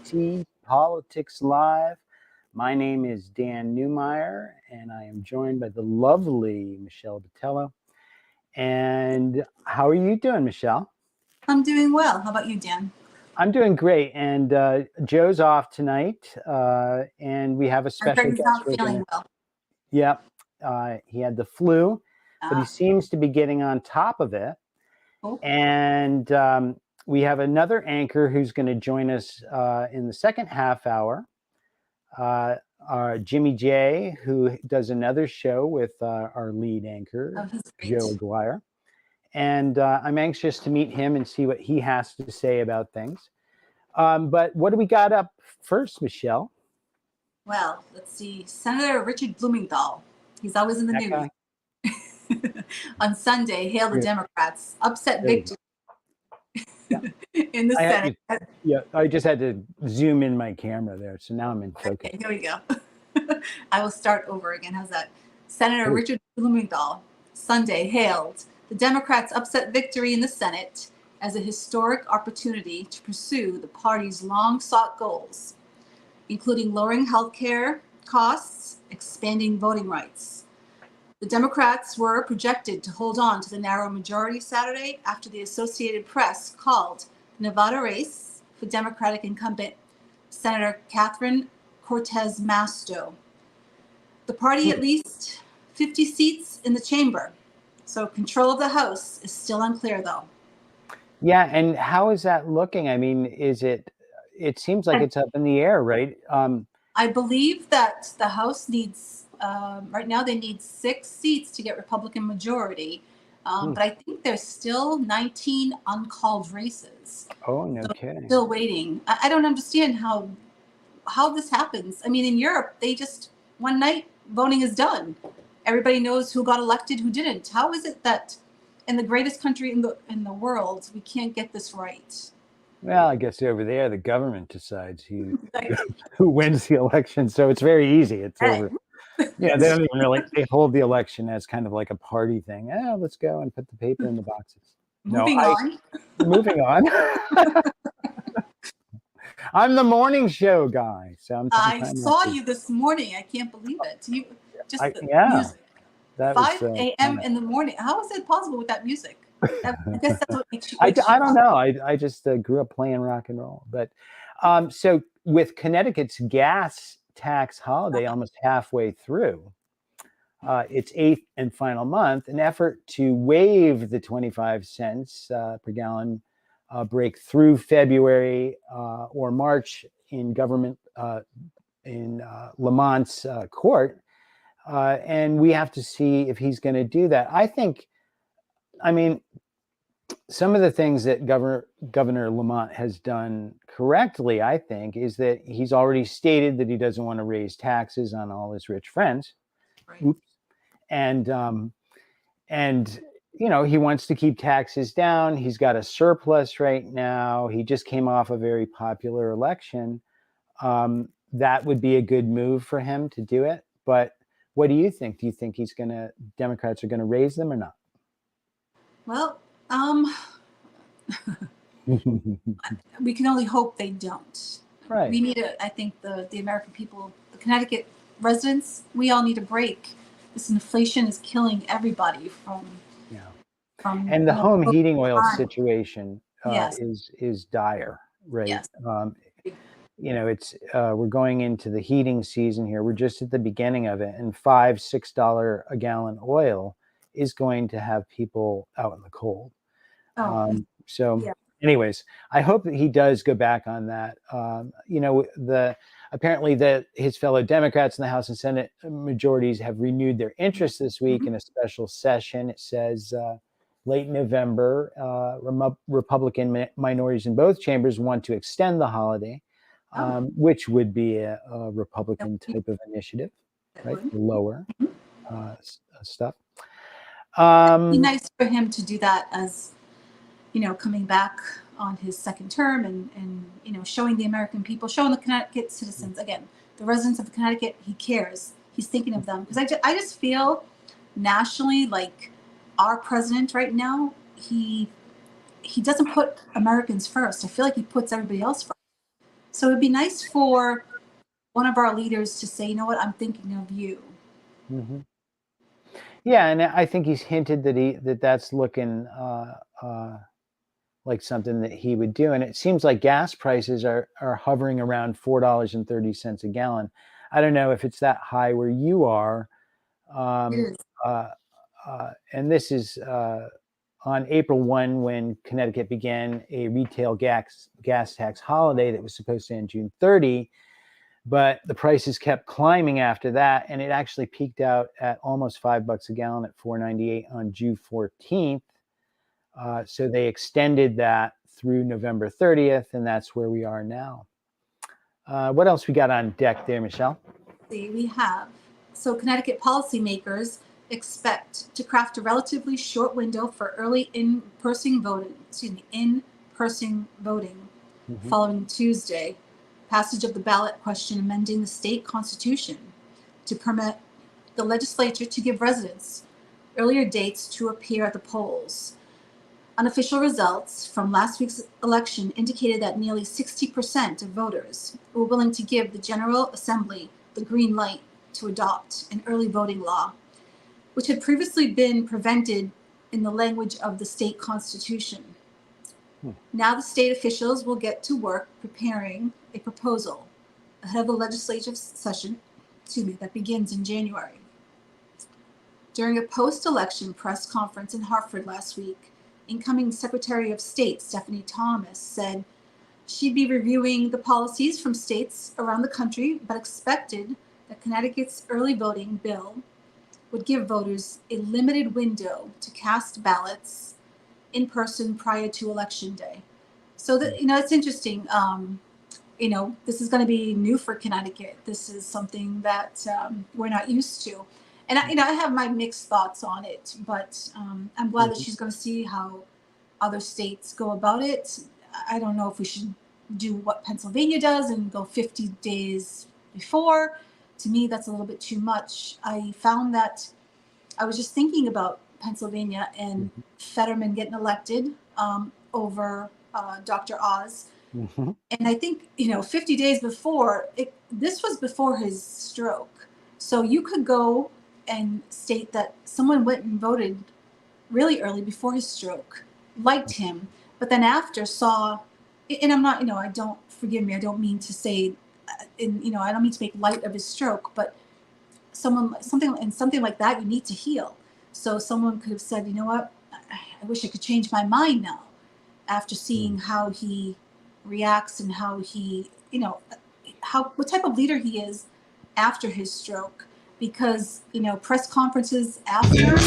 TT Politics Live. My name is Dan Newmeyer, and I am joined by the lovely Michelle Botello. And how are you doing, Michelle? I'm doing well. How about you, Dan? I'm doing great. And Joe's off tonight, and we have a special Greg's guest. not feeling well. Yep. He had the flu, but he seems to be getting on top of it. Oh. And we have another anchor who's going to join us in the second half hour, Jimmy J, who does another show with our lead anchor, Joe Aguirre. And I'm anxious to meet him and see what he has to say about things. But what do we got up first, Michelle? Well, let's see. Senator Richard Blumenthal. He's always in the news. On Sunday, hailed the Democrats' upset victory in the Senate. I just had to zoom in my camera there, so now I'm in focus. Okay, here we go. I will start over again. How's that? Senator Richard Blumenthal, Sunday, hailed the Democrats' upset victory in the Senate as a historic opportunity to pursue the party's long-sought goals, including lowering health care costs, expanding voting rights. The Democrats were projected to hold on to the narrow majority Saturday after the Associated Press called the Nevada race for Democratic incumbent Senator Catherine Cortez Masto. The party at least 50 seats in the chamber, so control of the House is still unclear, though. Yeah, and how is that looking? I mean, it seems like it's up in the air, right? I believe that the House needs, right now they need 6 seats to get Republican majority, but I think there's still 19 uncalled races. Oh, no kidding. Still waiting. I don't understand how this happens. I mean, in Europe, they just, one night, voting is done. Everybody knows who got elected, who didn't. How is it that in the greatest country in the world, we can't get this right? Well, I guess over there, the government decides who wins the election. So it's very easy. It's over. Yeah, they don't even really, they hold the election as kind of like a party thing. Oh, let's go and put the paper in the boxes. Moving on. Moving on. I'm the morning show guy. So I saw you this morning. I can't believe it. You just music. That 5 a.m. in the morning. How is it possible with that music? I guess that's what makes you. I don't know. I just grew up playing rock and roll. But so with Connecticut's gas tax holiday almost halfway through, its 8th and final month, an effort to waive the 25 cents per gallon break through February or March in government in Lamont's court. And we have to see if he's going to do that. I mean, some of the things that Governor Lamont has done correctly, I think, is that he's already stated that he doesn't want to raise taxes on all his rich friends. Right. Oops. And you know, he wants to keep taxes down. He's got a surplus right now. He just came off a very popular election. That would be a good move for him to do it. But what do you think? Do you think Democrats are going to raise them or not? Well, we can only hope they don't. Right. We need I think the American people, the Connecticut residents, we all need a break. This inflation is killing everybody and the home heating oil situation is dire, right? Yes. You know, it's we're going into the heating season here. We're just at the beginning of it, and $5-6 a gallon oil is going to have people out in the cold. Anyways, I hope that he does go back on that. You know, apparently his fellow Democrats in the House and Senate majorities have renewed their interest this week in a special session. It says late November, Republican minorities in both chambers want to extend the holiday, which would be a Republican type of initiative, right? Lower stuff. It'd be nice for him to do that as, you know, coming back on his second term and you know, showing the American people, showing the Connecticut citizens, again, the residents of Connecticut, he cares. He's thinking of them. Because I just feel nationally like our president right now, he doesn't put Americans first. I feel like he puts everybody else first. So it'd be nice for one of our leaders to say, you know what, I'm thinking of you. Mm-hmm. Yeah, and I think he's hinted that that's looking like something that he would do. And it seems like gas prices are hovering around $4.30 a gallon. I don't know if it's that high where you are. It is. And this is on April 1 when Connecticut began a retail gas tax holiday that was supposed to end June 30. But the prices kept climbing after that, and it actually peaked out at almost $5 a gallon at $4.98 on June 14th. So they extended that through November 30th, and that's where we are now. What else we got on deck there, Michelle? We have. So Connecticut policymakers expect to craft a relatively short window for early in-person voting, Mm-hmm. following Tuesday passage of the ballot question amending the state constitution to permit the legislature to give residents earlier dates to appear at the polls. Unofficial results from last week's election indicated that nearly 60% of voters were willing to give the General Assembly the green light to adopt an early voting law, which had previously been prevented in the language of the state constitution. Now the state officials will get to work preparing a proposal ahead of the legislative session, that begins in January. During a post-election press conference in Hartford last week, incoming Secretary of State Stephanie Thomas said she'd be reviewing the policies from states around the country, but expected that Connecticut's early voting bill would give voters a limited window to cast ballots in person prior to Election Day. So that, it's interesting. This is going to be new for Connecticut. This is something that we're not used to. And I have my mixed thoughts on it, but I'm glad that she's going to see how other states go about it. I don't know if we should do what Pennsylvania does and go 50 days before. To me, that's a little bit too much. I found that I was just thinking about Pennsylvania and Fetterman getting elected over Dr. Oz. Mm-hmm. And I think, 50 days before, this was before his stroke. So you could go and state that someone went and voted really early before his stroke, liked him, but then after saw, and I'm not, forgive me, I don't mean to say, I don't mean to make light of his stroke, but something like that, you need to heal. So someone could have said, you know what, I wish I could change my mind now after seeing how he reacts and how he, what type of leader he is after his stroke. Because, press conferences after,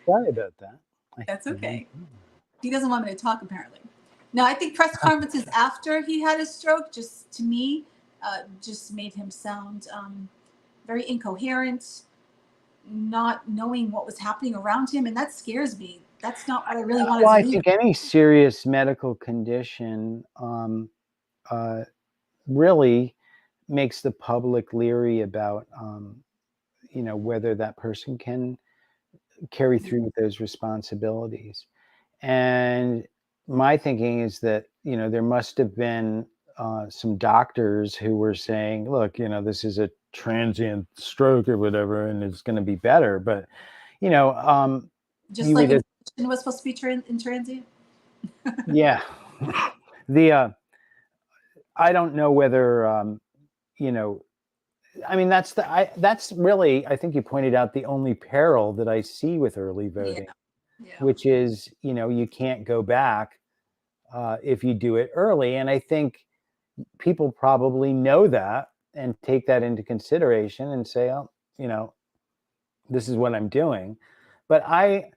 Sorry about that. That's okay. He doesn't want me to talk, apparently. No, I think press conferences after he had his stroke, just to me, just made him sound very incoherent, not knowing what was happening around him, and that scares me. That's not what I really want to do. Well, I think any serious medical condition really makes the public leery about, whether that person can carry through with those responsibilities. And my thinking is that, there must have been some doctors who were saying, look, this is a transient stroke or whatever, and it's going to be better. But, just like inflation was supposed to be in transient. Yeah. I don't know whether, that's really, I think you pointed out the only peril that I see with early voting, which is, you can't go back if you do it early. And I think people probably know that and take that into consideration and say, oh, this is what I'm doing. But I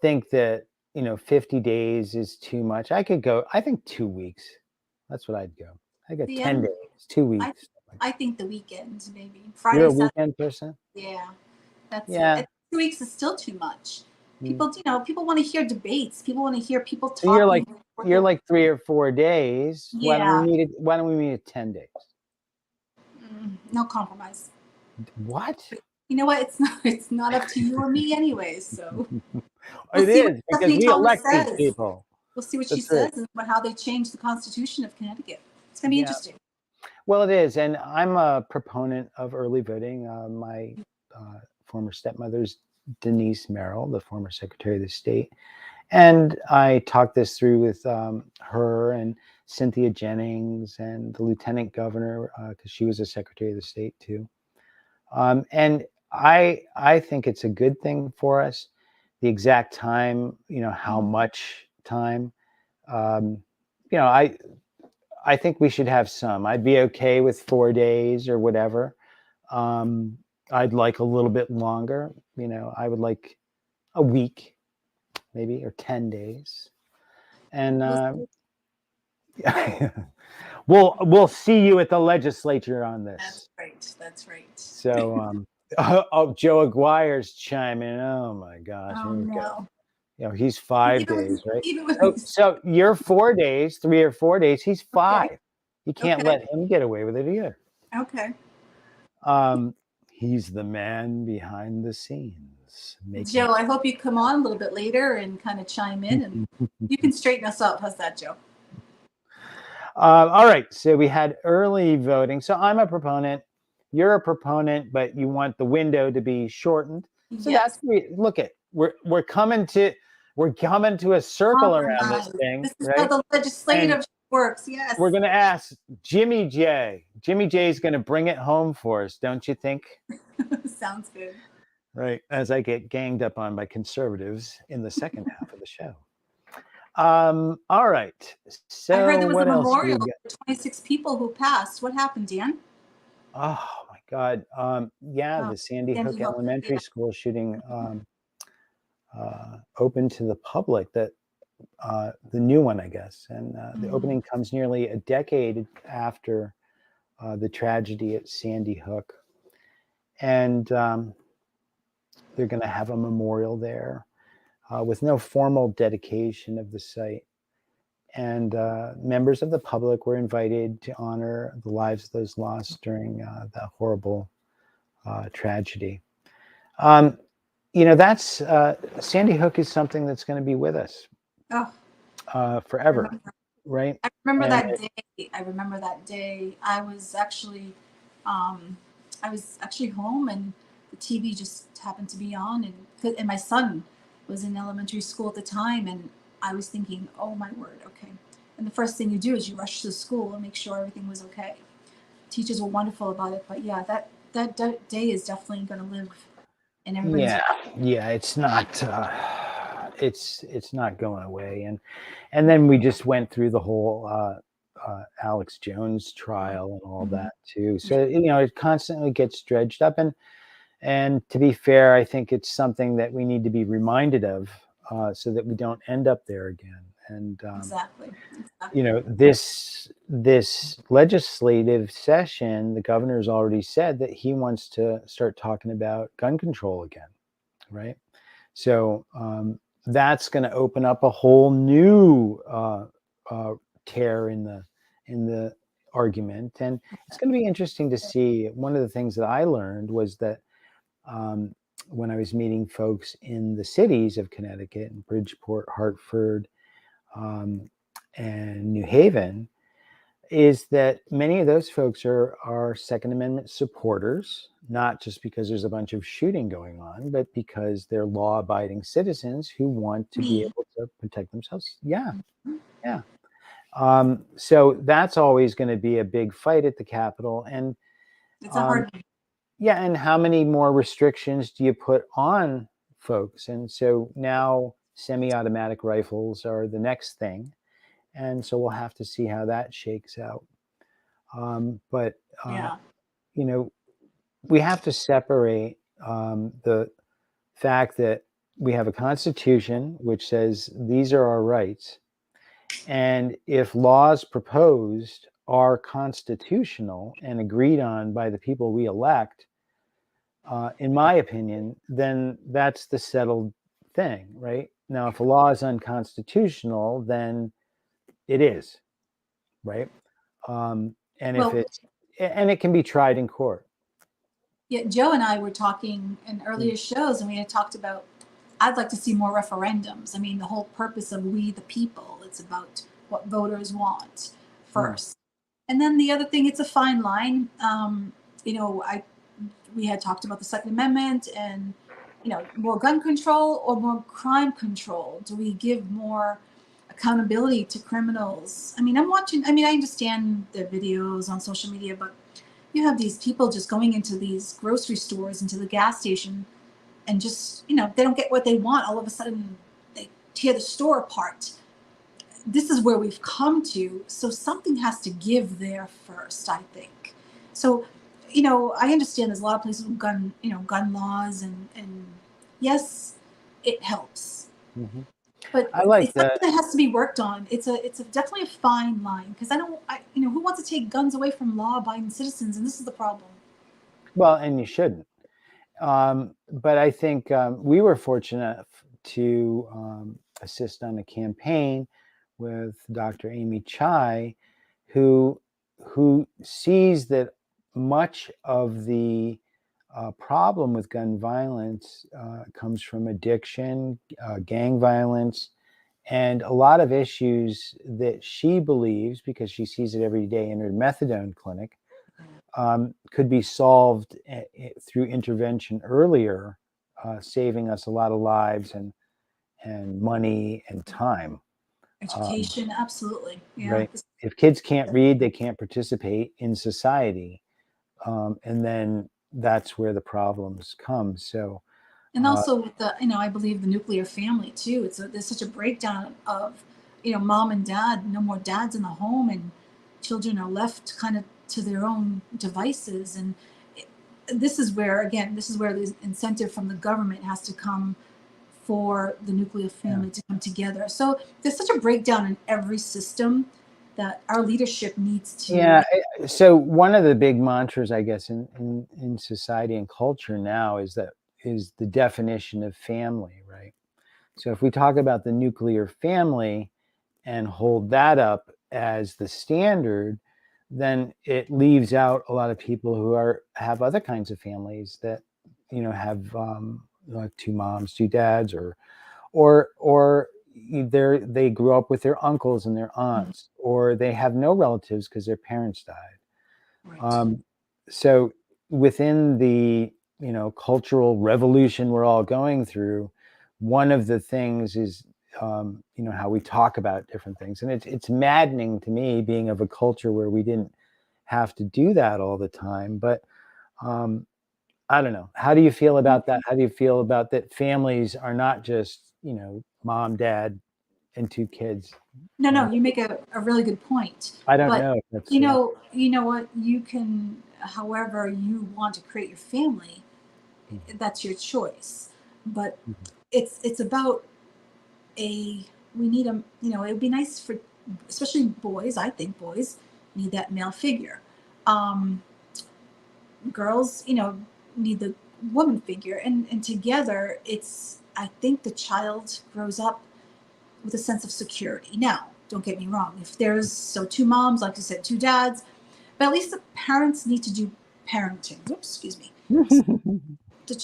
think that, 50 days is too much. I could go, I think 2 weeks. That's what I'd go. I got 10 days, 2 weeks. I think the weekends, maybe. Friday, You're a weekend person? Yeah. That's it. 2 weeks is still too much. People, people want to hear debates. People want to hear people talk. So you're like 3 or 4 days. Yeah. Why don't we meet at 10 days? No compromise. What? You know what? It's not up to you or me anyways. So we'll It see what is because Stephanie we Thomas elect these says. people. We'll see what she That's right. says and how they change the Constitution of Connecticut. It's going to be Yeah. interesting. Well, it is, and I'm a proponent of early voting. My former stepmother's Denise Merrill, the former Secretary of the State, and I talked this through with her and Cynthia Jennings and the Lieutenant Governor because she was a Secretary of the State too. And I think it's a good thing for us. The exact time, how much time, um, you know, I think we should have some. I'd be okay with 4 days or whatever. Um, I'd like a little bit longer. I would like a week, maybe, or 10 days. And we'll see you at the legislature on That's this. right. That's right. So, Joe Aguirre's chiming in. Oh my gosh, Oh here we go. no. He's 5 Even days, right? with So you're 4 days, 3 or 4 days. He's 5. okay. You can't Okay. let him get away with it either. Okay. He's the man behind the scenes. Joe, I hope you come on a little bit later and kind of chime in, and you can straighten us up. How's that, Joe? All right. So we had early voting. So I'm a proponent. You're a proponent, but you want the window to be shortened. So Yes. look at we're coming to a circle around this thing. This is right? how the legislative works. Yes. We're going to ask Jimmy J. Jimmy J is going to bring it home for us, don't you think? Sounds good. Right. As I get ganged up on by conservatives in the second half of the show. All right. So I heard there was what a else memorial for 26 people who passed. What happened, Dan? Oh my God. The Sandy Hook Elementary School shooting open to the public, that the new one, I guess. And the opening comes nearly a decade after the tragedy at Sandy Hook. And they're going to have a memorial there with no formal dedication of the site. And members of the public were invited to honor the lives of those lost during that horrible tragedy. That's Sandy Hook is something that's going to be with us forever, right? I remember that day. I remember that day. I was actually home, and the TV just happened to be on, and my son was in elementary school at the time, and I was thinking, oh my word, okay. And the first thing you do is you rush to school and make sure everything was okay. Teachers were wonderful about it, but yeah, that day is definitely going to live in everybody's. Yeah, it's not. It's not going away, and then we just went through the whole Alex Jones trial and all that too. So it constantly gets dredged up, and to be fair, I think it's something that we need to be reminded of so that we don't end up there again. And Exactly. This legislative session, the governor's already said that he wants to start talking about gun control again, right? So that's going to open up a whole new tear in the argument, and it's going to be interesting to see. One of the things that I learned was that when I was meeting folks in the cities of Connecticut, and Bridgeport, Hartford, and New Haven, is that many of those folks are Second Amendment supporters, not just because there's a bunch of shooting going on, but because they're law-abiding citizens who want to be able to protect themselves. Yeah. So that's always going to be a big fight at the Capitol, and it's a hard. Yeah, and how many more restrictions do you put on folks? And so now semi-automatic rifles are the next thing. And so we'll have to see how that shakes out. But we have to separate the fact that we have a constitution which says these are our rights. And if laws proposed are constitutional and agreed on by the people we elect, in my opinion, then that's the settled thing, right? Now, if a law is unconstitutional, then it is, right? And if it's and it can be tried in court. Yeah, Joe and I were talking in earlier shows, and we had talked about, I'd like to see more referendums. I mean, the whole purpose of We the People, it's about what voters want first. And then the other thing, it's a fine line. We had talked about the Second Amendment and, more gun control or more crime control. Do we give more accountability to criminals? I understand the videos on social media, but you have these people just going into these grocery stores, into the gas station, and just, they don't get what they want. All of a sudden, they tear the store apart. This is where we've come to. So something has to give there first, I think. So, I understand there's a lot of places with gun laws, and yes, it helps. Mm-hmm. But I like it's something that has to be worked on. It's definitely a fine line, because who wants to take guns away from law-abiding citizens? And this is the problem. Well, and you shouldn't. But I think we were fortunate to assist on a campaign with Dr. Amy Chai, who sees that much of the problem with gun violence comes from addiction, gang violence, and a lot of issues that she believes, because she sees it every day in her methadone clinic, could be solved through intervention earlier, saving us a lot of lives and money and time. Education, absolutely. Yeah. Right. If kids can't read, they can't participate in society. And then that's where the problems come. So, and also with the, I believe the nuclear family too. There's such a breakdown of, mom and dad, no more dads in the home, and children are left kind of to their own devices. And this is where the incentive from the government has to come for the nuclear family to come together. So there's such a breakdown in every system that our leadership needs to. Yeah. So one of the big mantras, I guess, in society and culture now is the definition of family, right? So if we talk about the nuclear family and hold that up as the standard, then it leaves out a lot of people who have other kinds of families that, have like two moms, two dads, or they grew up with their uncles and their aunts, or they have no relatives because their parents died. Right. So within the cultural revolution we're all going through, one of the things is how we talk about different things, and it's maddening to me, being of a culture where we didn't have to do that all the time. But I don't know. How do you feel about that? How do you feel about that families are not just, mom, dad, and two kids? No, you make a really good point. I don't know if that's, you know what, you can, however you want to create your family, that's your choice. But it's about we need it would be nice for, especially boys, I think boys need that male figure. Girls, need the woman figure, and together I think the child grows up with a sense of security. Now, don't get me wrong, if there's two moms, like you said, two dads, but at least the parents need to do parenting. Oops, excuse me. The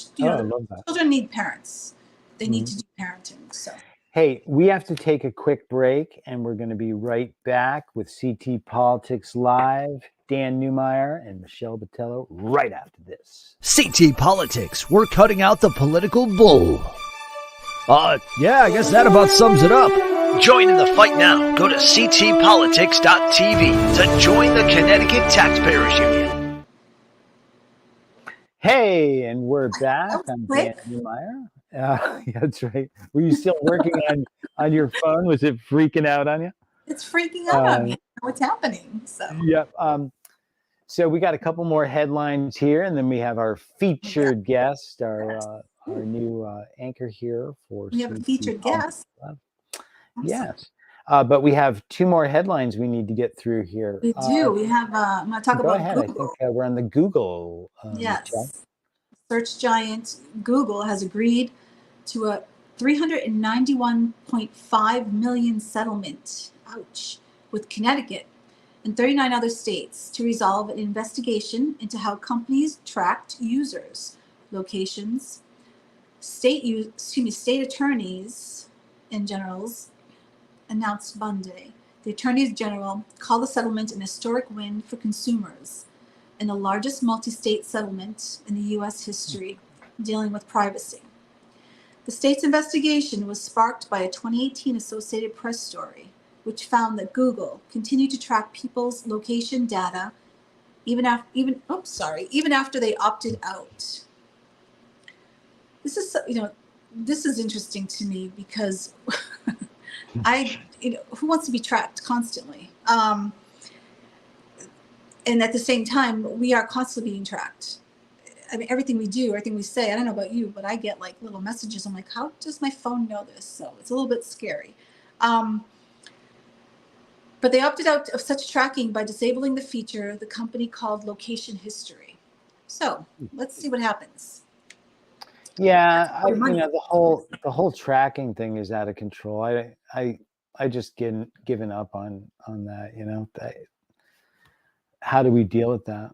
children need parents. They need to do parenting. So, hey, we have to take a quick break, and we're going to be right back with CT Politics Live, Dan Newmeyer and Michelle Botello, right after this. CT Politics, we're cutting out the political bull. Yeah, I guess that about sums it up. Join in the fight now. Go to ctpolitics.tv to join the Connecticut Taxpayers Union. Hey, and we're back. I'm Dan Newmeyer. That's right. Were you still working on your phone? Was it freaking out on you? It's freaking out on me. What's happening? So. Yep. So we got a couple more headlines here, and then we have our featured guest, our new anchor here for. We have a featured guest. Yes. But we have two more headlines we need to get through here. We do. We have. I'm going to talk about ahead. Google. I think we're on the Google. Yes. Chat. Search giant Google has agreed to a $391.5 million settlement. Ouch. With Connecticut. and 39 other states to resolve an investigation into how companies tracked users, locations. State attorneys in generals announced Monday. The attorneys general called the settlement an historic win for consumers and the largest multi-state settlement in the U.S. history dealing with privacy. The state's investigation was sparked by a 2018 Associated Press story, which found that Google continued to track people's location data even after they opted out. This is interesting to me because who wants to be tracked constantly? And at the same time, we are constantly being tracked. I mean, everything we do, everything we say, I don't know about you, but I get like little messages. I'm like, how does my phone know this? So it's a little bit scary. But they opted out of such tracking by disabling the feature the company called location history. So let's see what happens. Yeah, the whole tracking thing is out of control. I just given up on that. How do we deal with that?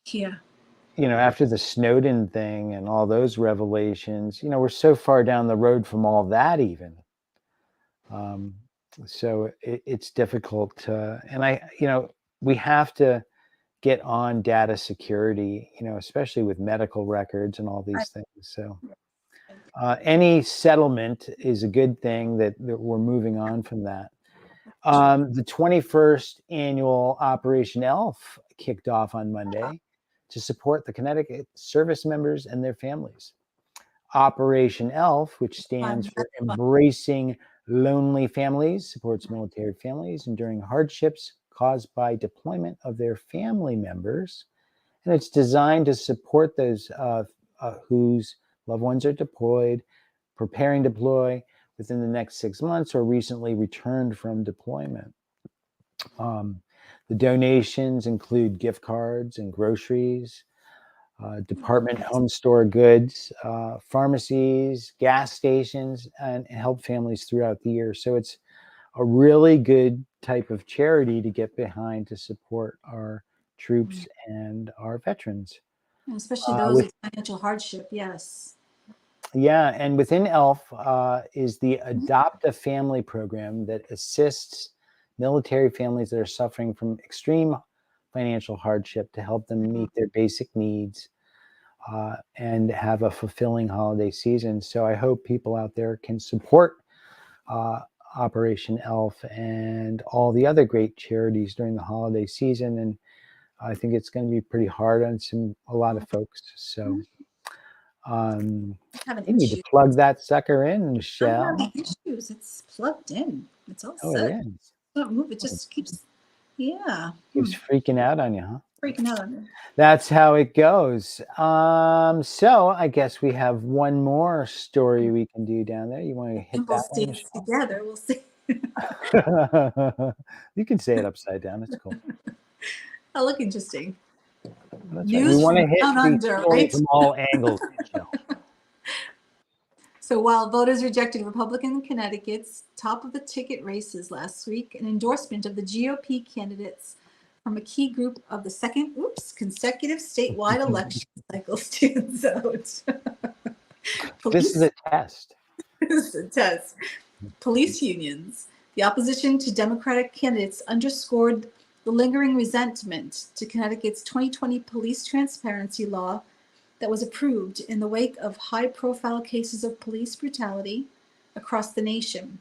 Yeah. After the Snowden thing and all those revelations, we're so far down the road from all that even. So it's difficult to, and we have to get on data security, especially with medical records and all these things. So any settlement is a good thing that we're moving on from that. The 21st annual Operation ELF kicked off on Monday to support the Connecticut service members and their families. Operation ELF, which stands for Embracing Lonely Families, supports military families enduring hardships caused by deployment of their family members. And it's designed to support those whose loved ones are deployed, preparing to deploy within the next 6 months, or recently returned from deployment. The donations include gift cards and groceries, department home store goods, pharmacies, gas stations, and help families throughout the year. So it's a really good type of charity to get behind to support our troops and our veterans. And especially those with financial hardship, yes. Yeah, and within ELF is the Adopt a Family program that assists military families that are suffering from extreme financial hardship to help them meet their basic needs and have a fulfilling holiday season. So I hope people out there can support Operation ELF and all the other great charities during the holiday season. And I think it's going to be pretty hard on a lot of folks. So you need to plug that sucker in, Michelle. I'm having issues. It's plugged in. It's all set. It is. It's not move. It just keeps, Keeps freaking out on you, huh? Freaking out on me. That's how it goes. So I guess we have one more story we can do down there. You want to hit that one, Michelle? Together, we'll see. You can say it upside down. It's cool. That'll look interesting. That's right. We want to hit the story from all angles, Michelle. So while voters rejected Republican Connecticut's top of the ticket races last week, an endorsement of the GOP candidates from a key group of the second consecutive statewide election cycle stands out. This is a test. This is a test. Police unions. The opposition to Democratic candidates underscored the lingering resentment to Connecticut's 2020 police transparency law that was approved in the wake of high-profile cases of police brutality across the nation.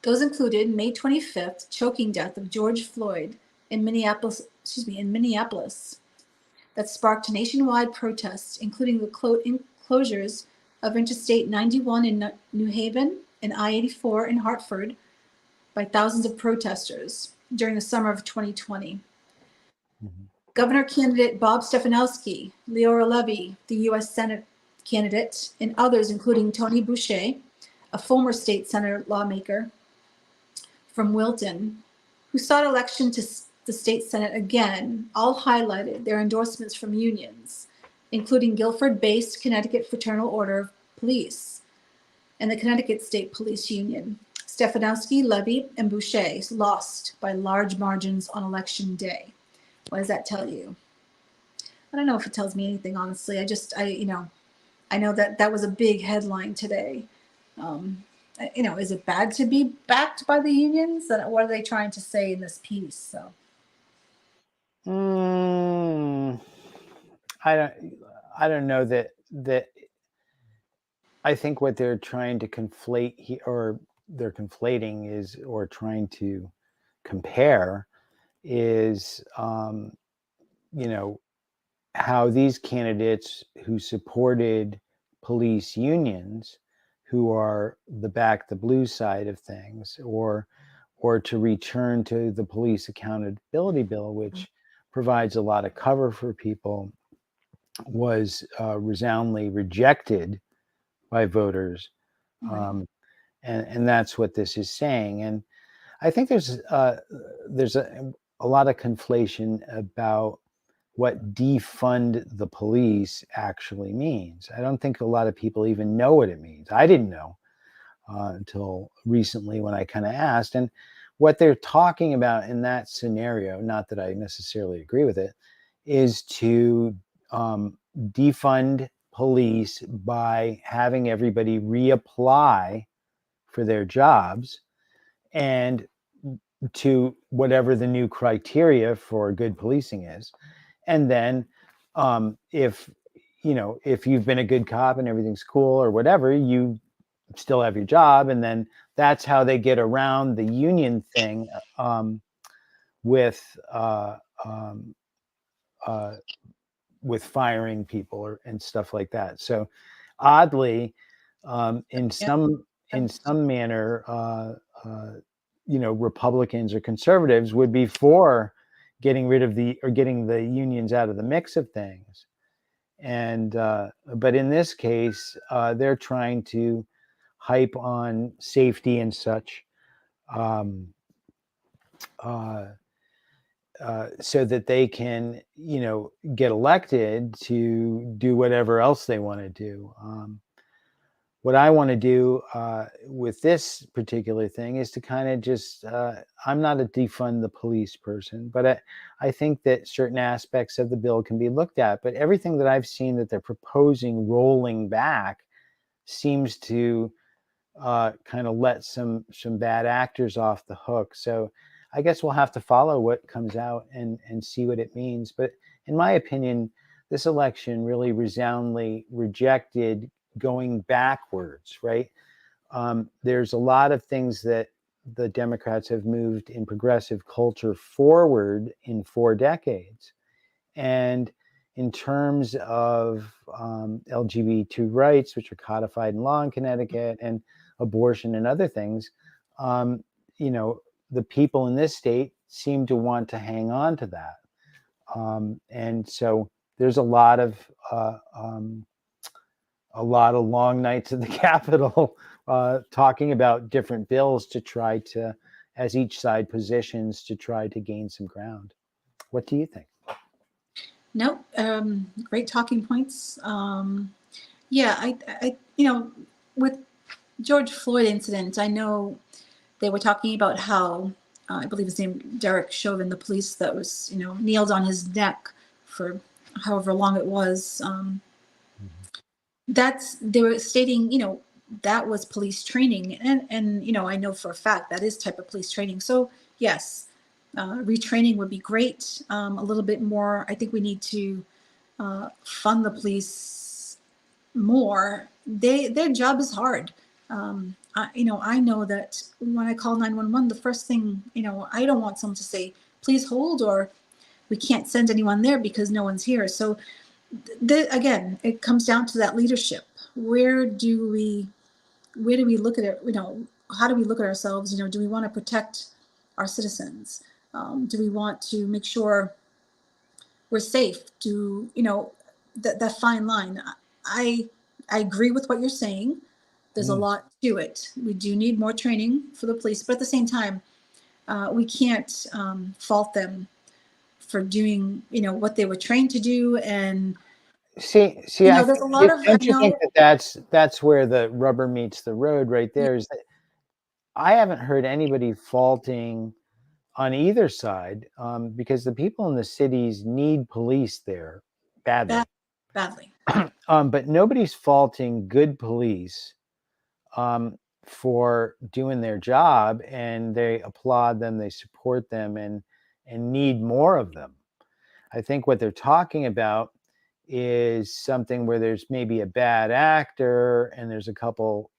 Those included May 25th choking death of George Floyd in Minneapolis, that sparked nationwide protests, including the closures of Interstate 91 in New Haven and I-84 in Hartford by thousands of protesters during the summer of 2020. Governor candidate Bob Stefanowski, Leora Levy, the U.S. Senate candidate, and others, including Tony Boucher, a former state senator lawmaker from Wilton, who sought election to the state Senate again, all highlighted their endorsements from unions, including Guilford-based Connecticut Fraternal Order of Police and the Connecticut State Police Union, Stefanowski, Levy, and Boucher lost by large margins on election day. What does that tell you? I don't know if it tells me anything, honestly. I know that was a big headline today. Is it bad to be backed by the unions? What are they trying to say in this piece? So, I don't know that I think what they're trying to conflate here, or they're conflating is, or trying to compare is, how these candidates who supported police unions, who are the back the blue side of things, or to return to the police accountability bill, which provides a lot of cover for people, was resoundingly rejected by voters. And that's what this is saying. And I think there's a lot of conflation about what defund the police actually means. I don't think a lot of people even know what it means. I didn't know until recently when I kind of asked. And what they're talking about in that scenario, not that I necessarily agree with it, is to defund police by having everybody reapply for their jobs and to whatever the new criteria for good policing is. And then if you've been a good cop and everything's cool or whatever, you still have your job. And then that's how they get around the union thing with firing people and stuff like that. So oddly, in some manner, Republicans or conservatives would be for getting rid of getting the unions out of the mix of things. And but in this case, they're trying to hype on safety and such, so that they can, get elected to do whatever else they want to do. What I want to do with this particular thing is to kind of just, I'm not a defund the police person, but I think that certain aspects of the bill can be looked at. But everything that I've seen that they're proposing rolling back seems to kind of let some bad actors off the hook. So I guess we'll have to follow what comes out and see what it means. But in my opinion, this election really resoundingly rejected going backwards, right? There's a lot of things that the Democrats have moved in progressive culture forward in 4 decades. And in terms of LGBT rights, which are codified in law in Connecticut, and abortion and other things, the people in this state seem to want to hang on to that. And so there's a lot of long nights at the Capitol talking about different bills to try to, as each side positions, to try to gain some ground. What do you think? No, great talking points. I with George Floyd incident, I know they were talking about how I believe his name Derek Chauvin, the police that was kneeled on his neck for however long it was. They were stating that was police training, and I know for a fact that is type of police training. So yes, retraining would be great. A little bit more. I think we need to fund the police more. Their job is hard. I know that when I call 911, the first thing, I don't want someone to say, please hold, or we can't send anyone there because no one's here. So again, it comes down to that leadership. Where do we look at it? How do we look at ourselves? Do we want to protect our citizens? Do we want to make sure we're safe? That fine line. I agree with what you're saying. There's a lot to it. We do need more training for the police, but at the same time, we can't fault them for doing, what they were trained to do. And see, there's a lot of. Don't you think that's where the rubber meets the road, right there? Is that I haven't heard anybody faulting on either side, because the people in the cities need police there badly. Badly. But nobody's faulting good police for doing their job, and they applaud them, they support them, and need more of them. I think what they're talking about is something where there's maybe a bad actor and there's a couple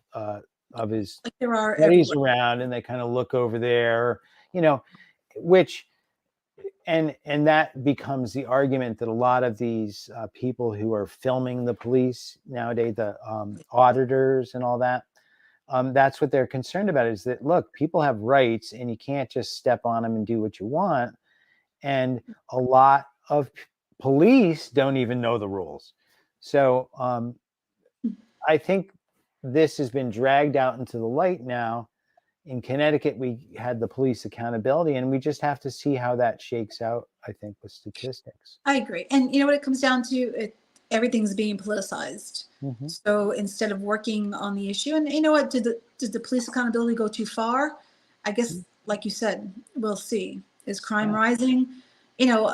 of his Like there are buddies everywhere. around, and they kind of look over there, which and that becomes the argument that a lot of these people who are filming the police nowadays, the auditors and all that, that's what they're concerned about, is that, look, people have rights and you can't just step on them and do what you want. And a lot of police don't even know the rules. So I think this has been dragged out into the light now. In Connecticut, we had the police accountability, and we just have to see how that shakes out, I think, with statistics. I agree. And you know what it comes down to? Everything's being politicized. Mm-hmm. So instead of working on the issue, and you know what, did the police accountability go too far? I guess, like you said, we'll see. Is crime rising? In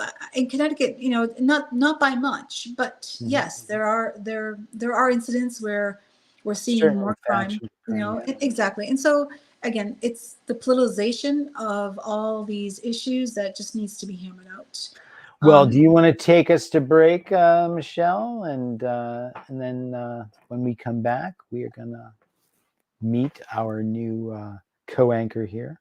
Connecticut, not by much, but yes, there are incidents where we're seeing Certainly more crime. Exactly. And so again, it's the politicization of all these issues that just needs to be hammered out. Well, do you want to take us to break, Michelle? And then when we come back, we are going to meet our new co-anchor here.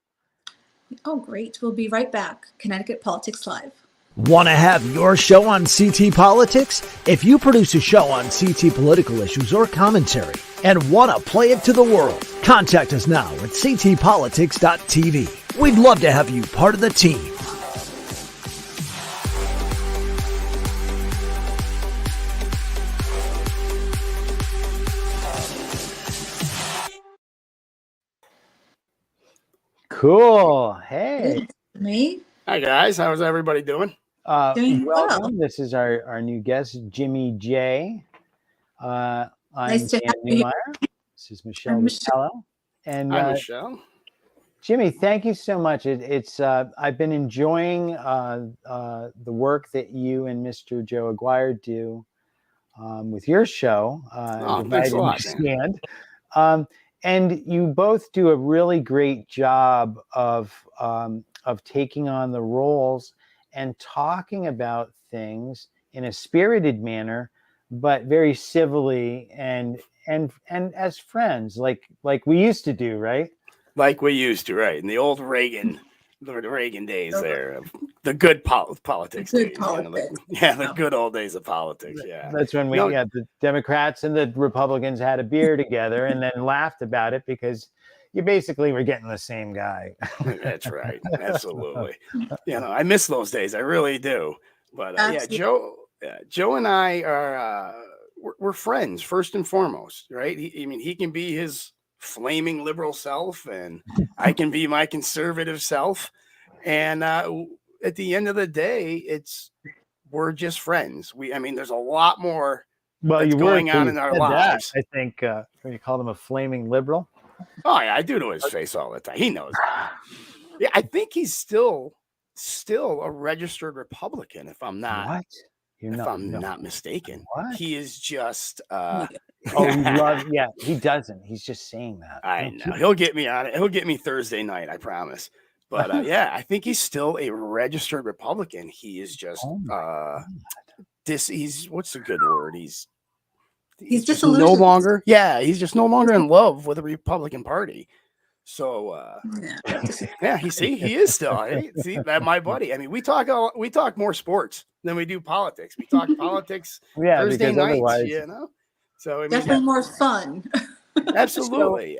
Oh, great. We'll be right back. Connecticut Politics Live. Want to have your show on CT Politics? If you produce a show on CT political issues or commentary and want to play it to the world, contact us now at ctpolitics.tv. We'd love to have you part of the team. Cool. Hey. Me? Hi, guys. How's everybody doing? Doing Welcome. well. This is our new guest, Jimmy J. I'm Nice to Dan have you here. Newmeyer. This is Michelle I'm Michelle. Vitello. And Hi, Michelle. Jimmy, thank you so much. It's I've been enjoying the work that you and Mr. Joe Aguirre do with your show. Thanks a lot, Dan. And you both do a really great job of taking on the roles and talking about things in a spirited manner, but very civilly and as friends, like we used to do, right? Like we used to, right? In the old Reagan days there, of the good politics days. The good old days of politics, yeah. That's when the Democrats and the Republicans had a beer together and then laughed about it because you basically were getting the same guy. That's right. Absolutely. I miss those days. I really do. But Joe and I are we're friends first and foremost, right? He can be his flaming liberal self, and I can be my conservative self. And at the end of the day, we're just friends. There's a lot more going on in our lives. I think when you called him a flaming liberal. Oh yeah, I do to his face all the time. He knows that. Yeah, I think he's still a registered Republican, if I'm not. What? Not mistaken. What? He is just he doesn't. He's just saying that. I know. He'll get me on it. He'll get me Thursday night, I promise. But I think he's still a registered Republican. He is just he's what's the good word? He's just no longer. Yeah, he's just no longer in love with the Republican Party. So he is still. See that, my buddy. We talk more sports than we do politics. We talk politics Thursday nights, So definitely more fun. Absolutely.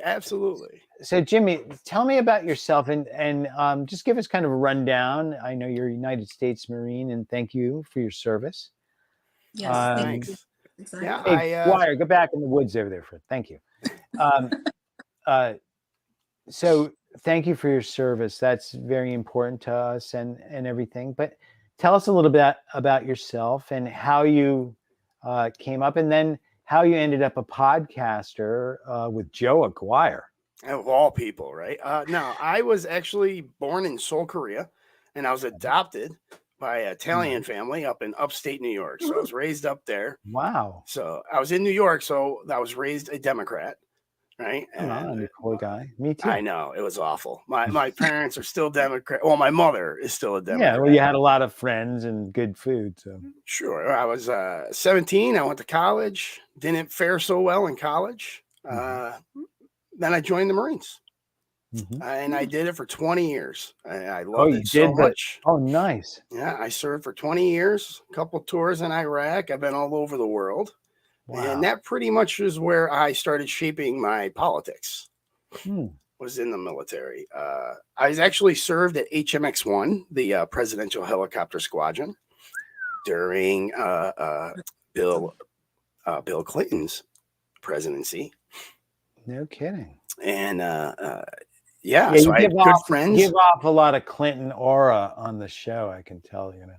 So Jimmy, tell me about yourself and just give us kind of a rundown. I know you're a United States Marine, and thank you for your service. Yes, thanks. Exactly. Yeah, hey, Dwyer, go back in the woods over there, Fred. Thank you. So thank you for your service. That's very important to us and everything. But tell us a little bit about yourself and how you came up, and then how you ended up a podcaster with Joe Aguirre. Of all people, right? No, I was actually born in Seoul, Korea, and I was adopted by an Italian family up in upstate New York. So I was raised up there. Wow. So I was in New York, so I was raised a Democrat, right? Oh, And I'm a cool guy. Me too. I know it was awful. My parents are still Democrat. Well, my mother is still a Democrat. Yeah, well, you had a lot of friends and good food, so. Sure. I was 17. I went to college. Didn't fare so well in college. Then I joined the Marines. And I did it for 20 years. I loved it so much. Oh, nice. Yeah, I served for 20 years, a couple tours in Iraq. I've been all over the world. Wow. And that pretty much is where I started shaping my politics. Was in the military. I was actually served at HMX-1, the Presidential Helicopter Squadron, during Bill Clinton's presidency. No kidding. And so I had good friends. Give off a lot of Clinton aura on the show, I can tell, you know.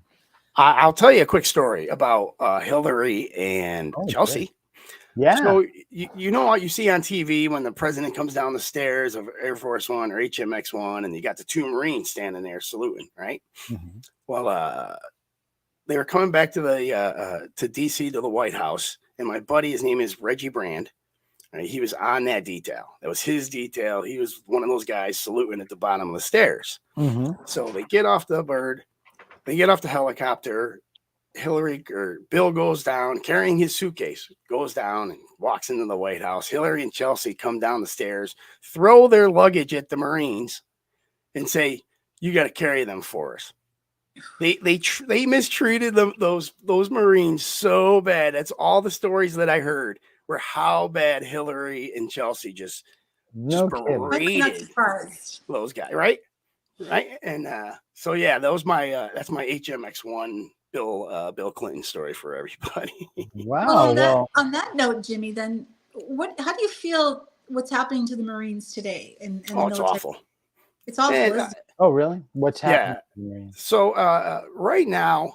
I'll tell you a quick story about Hillary and Chelsea. Great. Yeah. So you know what you see on TV when the president comes down the stairs of Air Force One or HMX-1, and you got the two Marines standing there saluting, right? Well, they were coming back to the to DC to the White House, and my buddy, his name is Reggie Brand. Right? He was on that detail. That was his detail. He was one of those guys saluting at the bottom of the stairs. So they get off the bird, they get off the helicopter. Bill goes down carrying his suitcase, goes down and walks into the White House. Hillary and Chelsea come down the stairs, throw their luggage at the Marines, and say, "You got to carry them for us." They mistreated them, those Marines so bad. That's all the stories that I heard were how bad Hillary and Chelsea just berated those guys, right? And so yeah, that was my that's my HMX-1 Bill Clinton story for everybody. Wow. Well, on that note, Jimmy, then how do you feel what's happening to the Marines today? In the it's awful. It's awful, isn't it? Oh, really? What's happening? Yeah. So right now,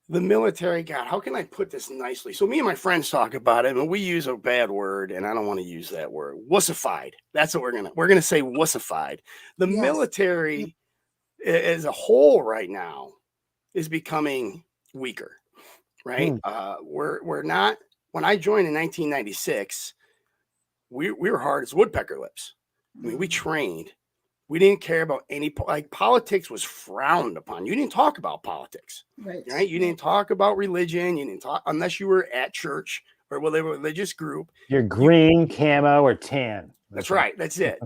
the military, God, how can I put this nicely? So me and my friends talk about it, and we use a bad word, and I don't want to use that word. Wussified. That's what we're gonna say. Wussified. The military as a whole right now is becoming weaker, right? We're not. When I joined in 1996, we were hard as woodpecker lips. I mean, we trained. We didn't care about politics was frowned upon. You didn't talk about politics, right? You didn't talk about religion. You didn't talk unless you were at church or whatever religious group. You're green, camo, or tan. That's right. That's it.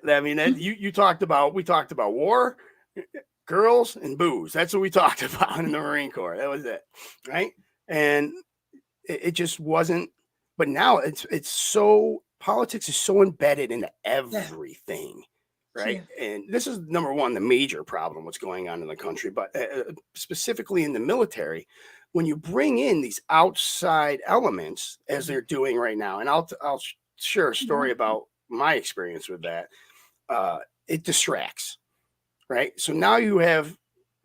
I mean, we talked about war, girls, and booze. That's what we talked about in the Marine Corps. That was it, right? And it just wasn't. But now it's so politics is so embedded into everything. Right. Yeah. And this is number one, the major problem, what's going on in the country, but specifically in the military, when you bring in these outside elements as they're doing right now, and I'll share a story about my experience with that. It distracts. Right. So now you have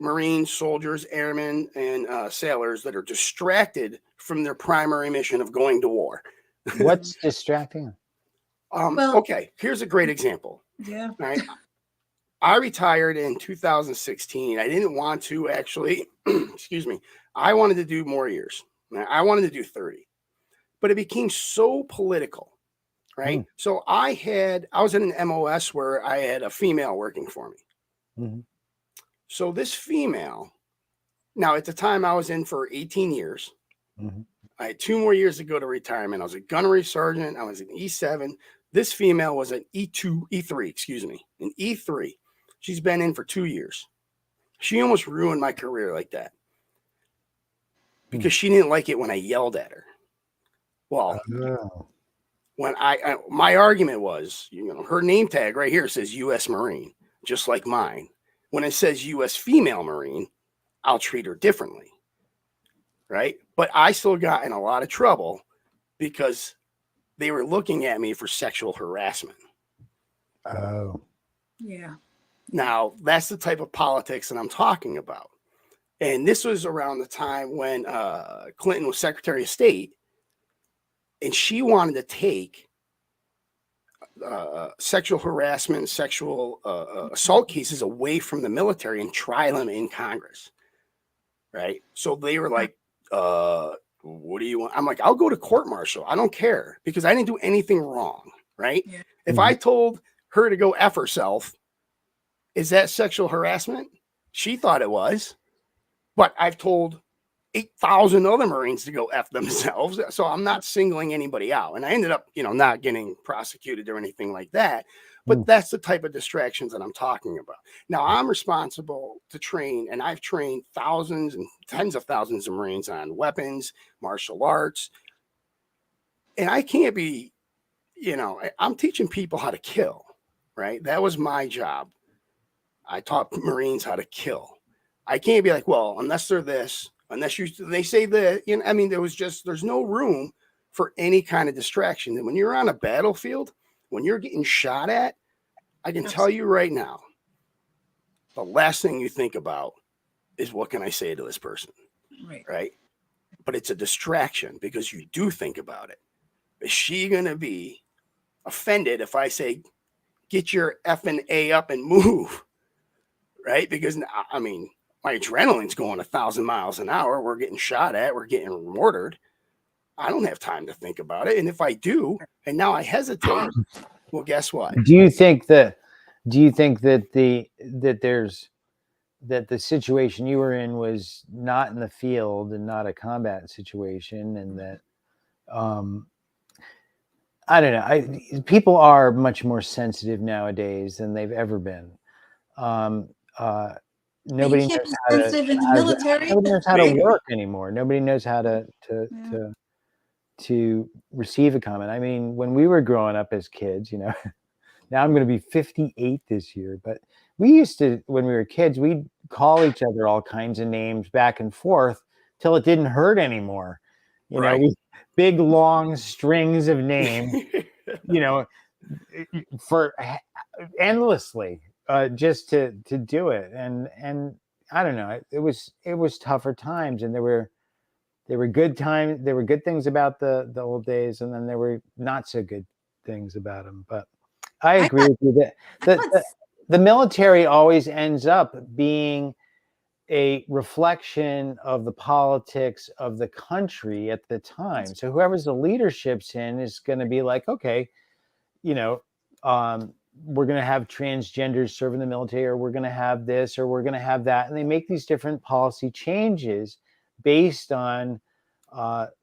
Marines, soldiers, airmen, and sailors that are distracted from their primary mission of going to war. What's distracting? Okay, here's a great example. Yeah. Right. I retired in 2016. I didn't want to actually, excuse me. I wanted to do more years. I wanted to do 30, but it became so political, right? So I was in an MOS where I had a female working for me. So this female, now at the time I was in for 18 years. I had 2 more years to go to retirement. I was a gunnery sergeant. I was an E7. This female was an E3, excuse me, an E3. She's been in for 2 years. She almost ruined my career like that because she didn't like it when I yelled at her. Well, when my argument was, her name tag right here says U.S. Marine, just like mine. When it says U.S. female Marine, I'll treat her differently. Right. But I still got in a lot of trouble because they were looking at me for sexual harassment. Oh. Yeah. Now, that's the type of politics that I'm talking about. And this was around the time when Clinton was Secretary of State, and she wanted to take sexual harassment, sexual assault cases away from the military and try them in Congress. Right. So they were like, what do you want? I'm like, I'll go to court martial. I don't care because I didn't do anything wrong. Right. Yeah. If I told her to go F herself, is that sexual harassment? She thought it was, but I've told 8,000 other Marines to go F themselves. So I'm not singling anybody out. And I ended up, not getting prosecuted or anything like that. But that's the type of distractions that I'm talking about. Now I'm responsible to train, and I've trained thousands and tens of thousands of Marines on weapons, martial arts. And I can't be, I'm teaching people how to kill, right? That was my job. I taught Marines how to kill. I can't be like, well, unless they're this, they say that, there's no room for any kind of distraction. And when you're on a battlefield, when you're getting shot at, I can tell you right now, the last thing you think about is what can I say to this person? Right. But it's a distraction because you do think about it. Is she going to be offended if I say, get your effing A up and move? Right. Because my adrenaline's going 1,000 miles an hour. We're getting shot at. We're getting mortared. I don't have time to think about it. And if I do, and now I hesitate, well, guess what? Do you think that the situation you were in was not in the field and not a combat situation, and that I don't know. People are much more sensitive nowadays than they've ever been. Nobody knows how to work anymore. Nobody knows how to receive a comment. I mean, when we were growing up as kids, now I'm going to be 58 this year, but we used to, when we were kids, we'd call each other all kinds of names back and forth till it didn't hurt anymore. Big long strings of names, for endlessly, just to do it. And I don't know, it was tougher times, and there were good times. There were good things about the old days, and then there were not so good things about them. But I agree with you that the military always ends up being a reflection of the politics of the country at the time. So whoever's the leadership's in is going to be like, okay, we're going to have transgenders serve in the military, or we're going to have this, or we're going to have that. And they make these different policy changes based on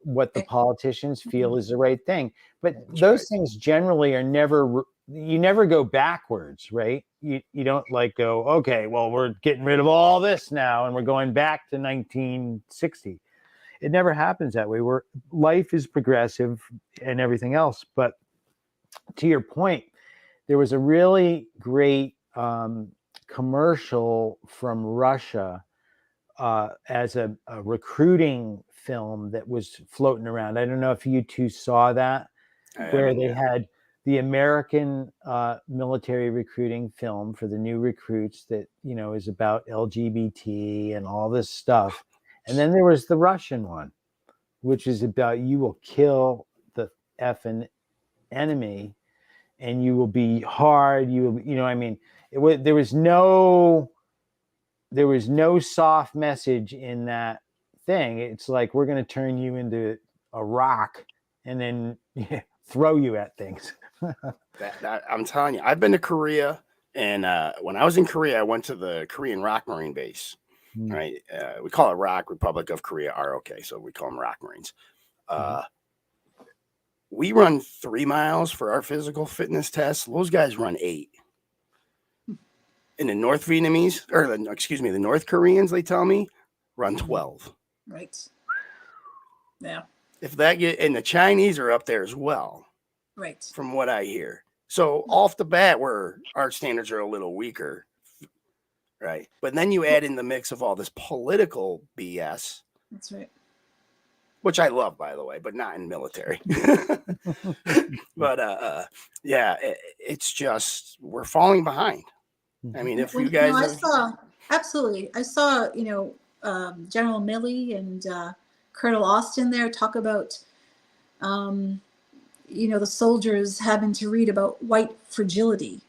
what the politicians feel is the right thing. But those things generally are you never go backwards, right? You don't go, okay, well, we're getting rid of all this now and we're going back to 1960. It never happens that way. Life is progressive and everything else. But to your point, there was a really great commercial from Russia as a recruiting film that was floating around. I don't know if you two saw that, where they had the American military recruiting film for the new recruits that, is about LGBT and all this stuff. And then there was the Russian one, which is about you will kill the effing enemy and you will be hard. There was no soft message in that thing. It's like, we're going to turn you into a rock and then throw you at things. I'm telling you, I've been to Korea, and when I was in Korea, I went to the Korean ROK Marine base. Right, we call it ROK, Republic of Korea, ROK, so we call them ROK Marines. We run 3 miles for our physical fitness tests. Those guys run 8. And the North Vietnamese, the North Koreans, they tell me, run 12. Right. Yeah. And the Chinese are up there as well. Right. From what I hear. So off the bat, our standards are a little weaker. Right. But then you add in the mix of all this political BS. That's right. Which I love, by the way, but not in military. But it's just, we're falling behind. I mean, if you guys, I saw, General Milley and Colonel Austin there talk about the soldiers having to read about white fragility,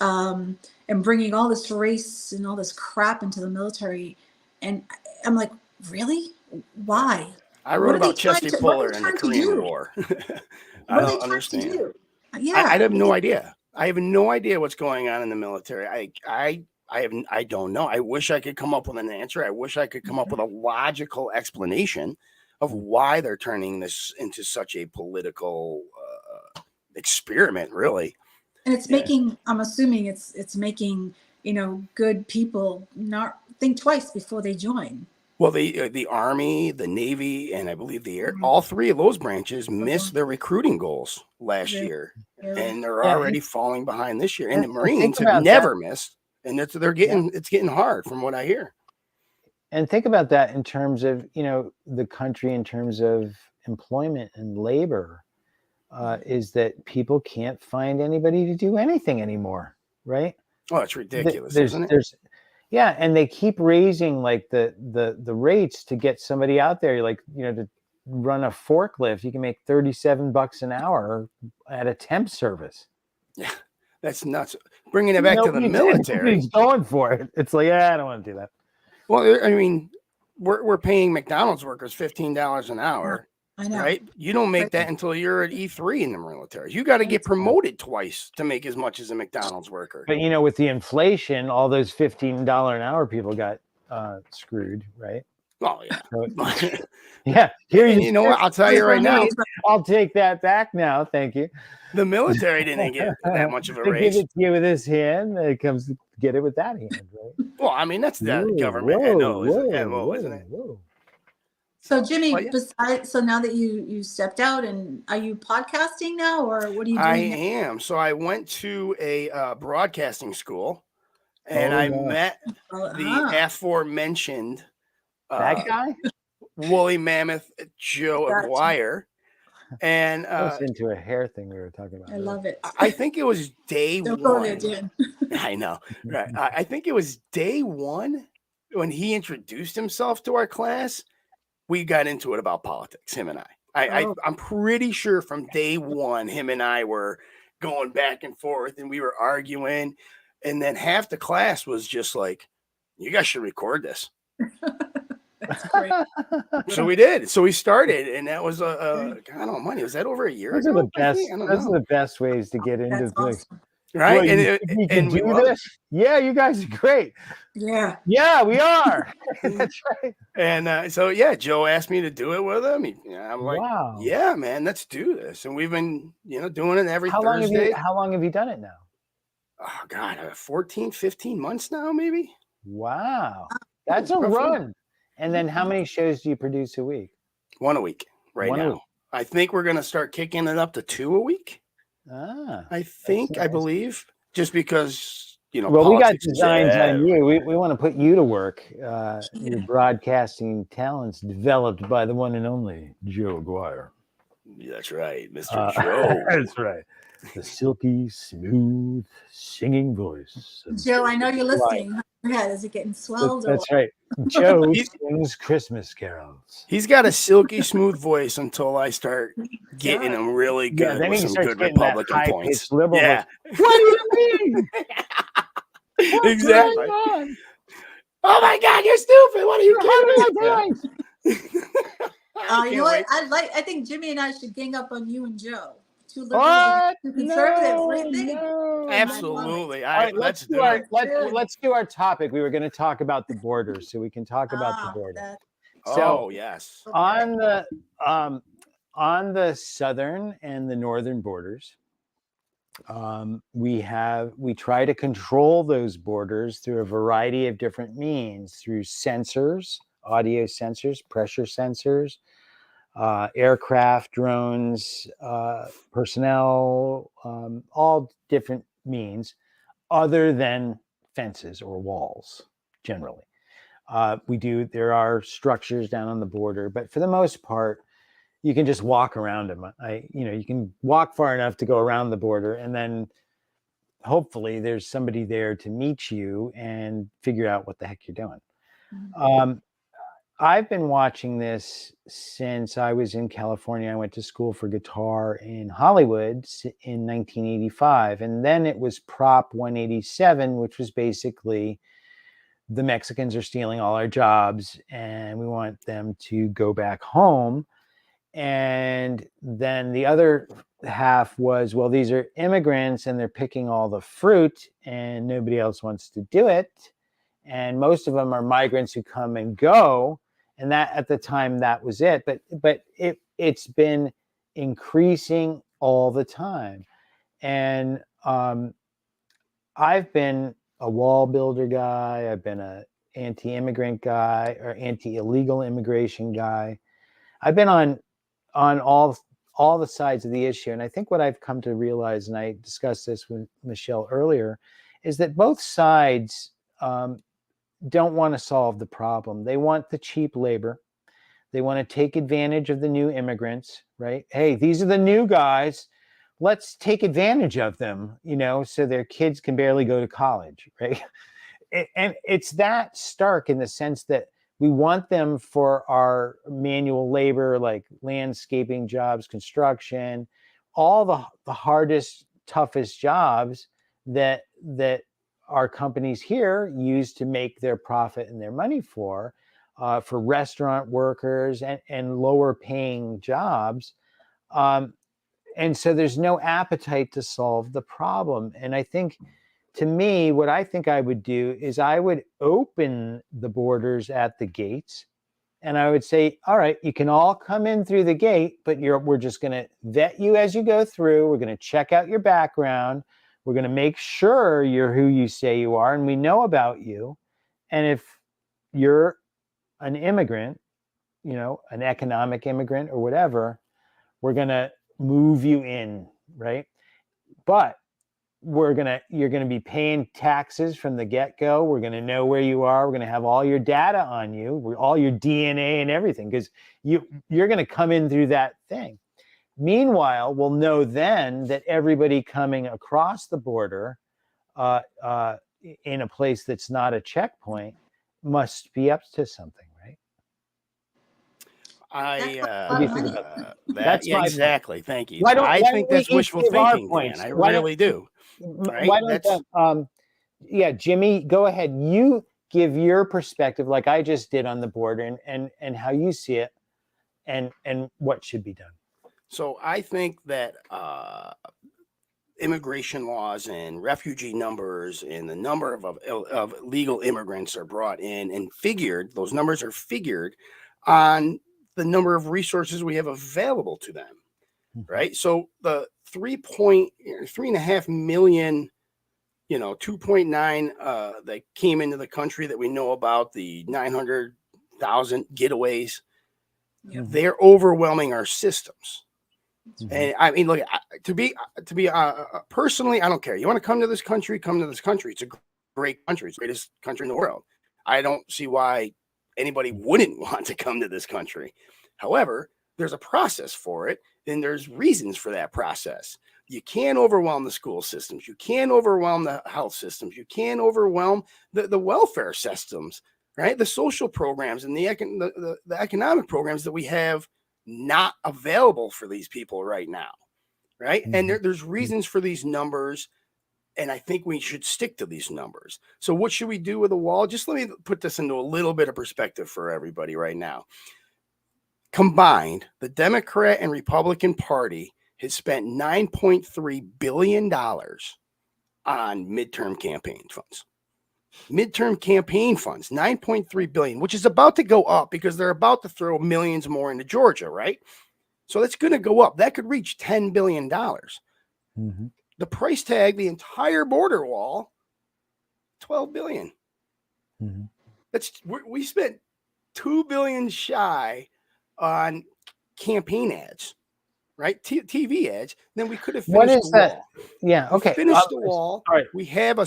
and bringing all this race and all this crap into the military. And I'm like, really? Why? I wrote about Chesty what are Puller they in the trying to Korean do? War. I What are don't they trying to understand. do? I Yeah. have no idea. I have no idea what's going on in the military. I don't know. I wish I could come up with an answer. I wish I could come up with a logical explanation of why they're turning this into such a political experiment, really. And it's making, I'm assuming it's making, good people not think twice before they join. Well, the Army, the Navy, and I believe the Air, all three of those branches missed their recruiting goals last year, and they're already falling behind this year. And the Marines have never missed, and it's getting hard from what I hear. And think about that in terms of the country, in terms of employment and labor, is that people can't find anybody to do anything anymore, right? Oh, it's ridiculous, isn't it? Yeah, and they keep raising like the rates to get somebody out there, like to run a forklift. You can make $37 an hour at a temp service. Yeah, that's nuts. Bringing it back to the military, he's going for it. It's like, I don't want to do that. Well, I mean, we're paying McDonald's workers $15 an hour. I know. Right? You don't make that until you're at E3 in the military. You got to get promoted twice to make as much as a McDonald's worker. But with the inflation, all those $15 an hour people got screwed, right? Oh yeah. So, yeah. Here, you know what? I'll tell you right now. I'll take that back now. Thank you. The military didn't get that much of a raise. Give it to you with this hand. It comes to get it with that hand, right? Well, I mean, that's the government. Isn't it? So Jimmy, so now that you stepped out, and are you podcasting now, or what are you doing? I am. So I went to a broadcasting school, and I met the aforementioned that guy, woolly mammoth Joe Aguirre. And goes into a hair thing we were talking about. I love it. I think it was day Don't one. go there, Dan. I know, right? I think it was day one when he introduced himself to our class. We got into it about politics, him and I. I'm pretty sure from day one, him and I were going back and forth, and we were arguing. And then half the class was just like, "You guys should record this." That's great. So we did. So we started, and that was God almighty. Was that over a year ago? Those are the best ways to get into things. Awesome. Right? Well, and we do this? Yeah, you guys are great. Yeah. Yeah, we are. That's right. And so Joe asked me to do it with him. I'm like, wow. Yeah, man, let's do this. And we've been, doing it every Thursday. How long have you done it now? Oh God, 14, 15 months now, maybe. Wow. That's a run. And then how many shows do you produce a week? One a week now. I think we're going to start kicking it up to 2 a week. I believe, just because, well, we got designs on you. We want to put you to work. Your broadcasting talents developed by the one and only Joe Aguirre. That's right, Mr. Joe. That's right. The silky, smooth, singing voice. Joe, I know you're listening. Your head, is it getting swelled? That's right. Joe sings Christmas carols. He's got a silky smooth voice until I start getting him really good with some good Republican points. Yeah. What do you mean? Exactly. Oh my God, you're stupid. What are you kidding me? You know what? I think Jimmy and I should gang up on you and Joe. Two liberals, two conservatives. What do you think? No. Absolutely. Let's do our topic. We were going to talk about the borders, so we can talk about the border. Yes. On the southern and the northern borders, we try to control those borders through a variety of different means, through sensors, audio sensors, pressure sensors, aircraft, drones, personnel, all different means other than fences or walls generally. There are structures down on the border, but for the most part, you can just walk around them. You can walk far enough to go around the border, and then hopefully there's somebody there to meet you and figure out what the heck you're doing. I've been watching this since I was in California. I went to school for guitar in Hollywood in 1985. And then it was Prop 187, which was basically the Mexicans are stealing all our jobs and we want them to go back home. And then the other half was, well, these are immigrants and they're picking all the fruit and nobody else wants to do it. And most of them are migrants who come and go. And that at the time, that was it. But it's been increasing all the time. And I've been a wall builder guy. I've been a anti-immigrant guy or anti-illegal immigration guy. I've been on all the sides of the issue. And I think what I've come to realize, and I discussed this with Michelle earlier, is that both sides don't want to solve the problem. They want the cheap labor. They want to take advantage of the new immigrants, right? Hey, these are the new guys. Let's take advantage of them, so their kids can barely go to college, right? And it's that stark in the sense that we want them for our manual labor, like landscaping jobs, construction, all the hardest, toughest jobs that our companies here use to make their profit and their money for restaurant workers and lower paying jobs. And so there's no appetite to solve the problem. And I think, to me, what I think I would do is I would open the borders at the gates. And I would say, all right, you can all come in through the gate, but we're just going to vet you as you go through. We're going to check out your background. We're going to make sure you're who you say you are, and we know about you. And if you're an immigrant, an economic immigrant or whatever, we're going to move you in, right? But you're going to be paying taxes from the get-go. We're going to know where you are. We're going to have all your data on you, all your DNA and everything, because you're going to come in through that thing. Meanwhile, we'll know then that everybody coming across the border in a place that's not a checkpoint must be up to something, right? What do you think about that? Exactly. Thank you. I think that's wishful thinking, Dan. I really do. Right? Why don't Jimmy, go ahead. You give your perspective, like I just did on the border, and how you see it, and what should be done. So I think that immigration laws and refugee numbers and the number of legal immigrants are brought in and those numbers are figured on the number of resources we have available to them, right? So the 3.5 million, 2.9 that came into the country that we know about, the 900,000 getaways, they're overwhelming our systems. And I mean, look, to be personally, I don't care. You want to come to this country, come to this country. It's a great country. It's the greatest country in the world. I don't see why anybody wouldn't want to come to this country. However, there's a process for it, and there's reasons for that process. You can't overwhelm the school systems. You can't overwhelm the health systems. You can't overwhelm the welfare systems, right? The social programs and the economic programs that we have not available for these people right now, right? And there's reasons for these numbers, and I think we should stick to these numbers. So what should we do with the wall? Just let me put this into a little bit of perspective for everybody right now. Combined, the Democrat and Republican Party has spent $9.3 billion on midterm campaign funds. Midterm campaign funds, $9.3 billion, which is about to go up because they're about to throw millions more into Georgia, right? So that's going to go up. That could reach $10 billion. The price tag, the entire border wall, $12 billion. We spent $2 billion shy on campaign ads, right? TV ads. Then we could have finished what is the that? wall. Yeah. Okay. Finish the wall. All right. We have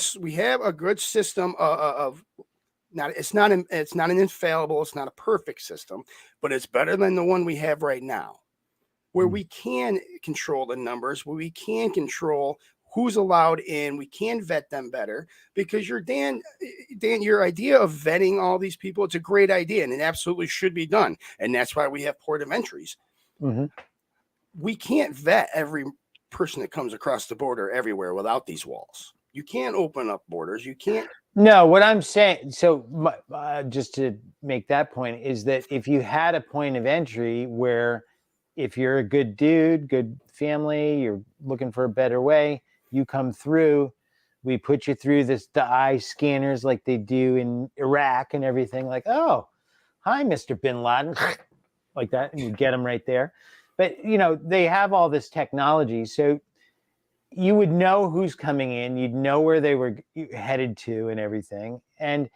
a good system of it's not an infallible, it's not a perfect system, but it's better than the one we have right now, where we can control the numbers, where we can control who's allowed in. We can vet them better, because Dan, your idea of vetting all these people, it's a great idea, and it absolutely should be done. And that's why we have port of entries. Mm-hmm. We can't vet every person that comes across the border everywhere without these walls. You can't open up borders. You can't. No, what I'm saying, so just to make that point, is that if you had a point of entry where, if you're a good dude, good family, you're looking for a better way, you come through, we put you through the eye scanners like they do in Iraq and everything, like, oh, hi, Mr. Bin Laden, like that, and you get them right there. But, they have all this technology, so you would know who's coming in, you'd know where they were headed to and everything. And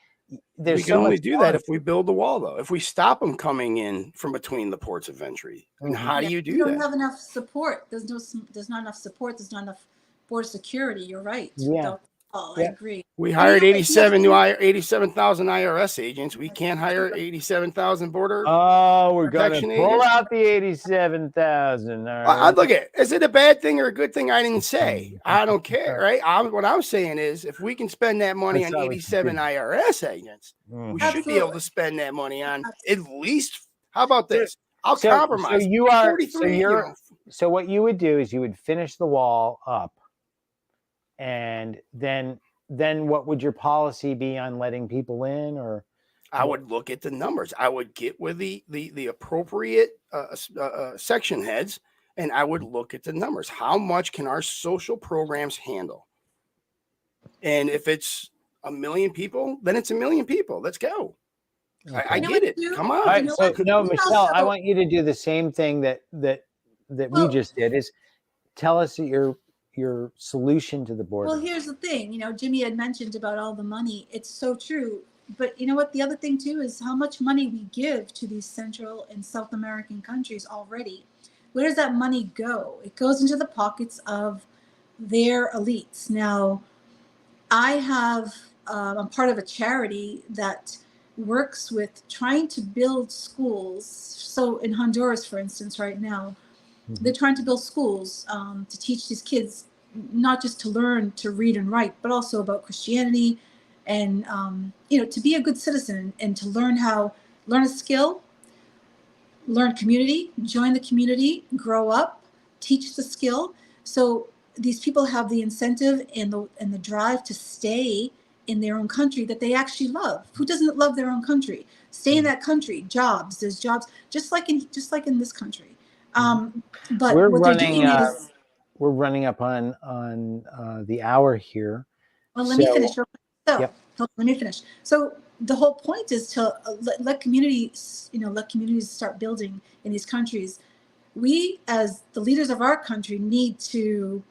there's we can only do that if we build the wall, though. If we stop them coming in from between the ports of entry, and how do you do that? You don't have enough support. There's not enough support. There's not enough border security. You're right. Yeah. I agree. We hired 87,000 IRS agents. We can't hire 87,000 border. Oh, we're going to pull agents? out the 87,000. I look at, is it a bad thing or a good thing? I didn't say. I don't care, right? What I'm saying is, if we can spend that money on 87 IRS agents, we should be able to spend that money on at least. How about this? I'll compromise. So what you would do is you would finish the wall up, and then what would your policy be on letting people in? Or I would look at the numbers. I would get with the appropriate section heads, and I would look at the numbers. How much can our social programs handle? And if it's 1 million people, then it's 1 million people. Let's go. Okay. I get it. Come on. Right, Michelle, I want you to do the same thing that we just did. Is tell us your solution to the border. Well, here's the thing. Jimmy had mentioned about all the money. It's so true. But you know what? The other thing too is how much money we give to these Central and South American countries already. Where does that money go? It goes into the pockets of their elites. Now, I'm part of a charity that works with trying to build schools. So in Honduras, for instance, right now, they're trying to build schools to teach these kids not just to learn to read and write, but also about Christianity and, to be a good citizen and to learn a skill, learn community, join the community, grow up, teach the skill. So these people have the incentive and the drive to stay in their own country that they actually love. Who doesn't love their own country? Stay in that country. Jobs. There's jobs just like in this country. But we're what running. They're doing is, we're running up on the hour here. Well, let me finish. Let me finish. So the whole point is to let communities start building in these countries. We, as the leaders of our country, need to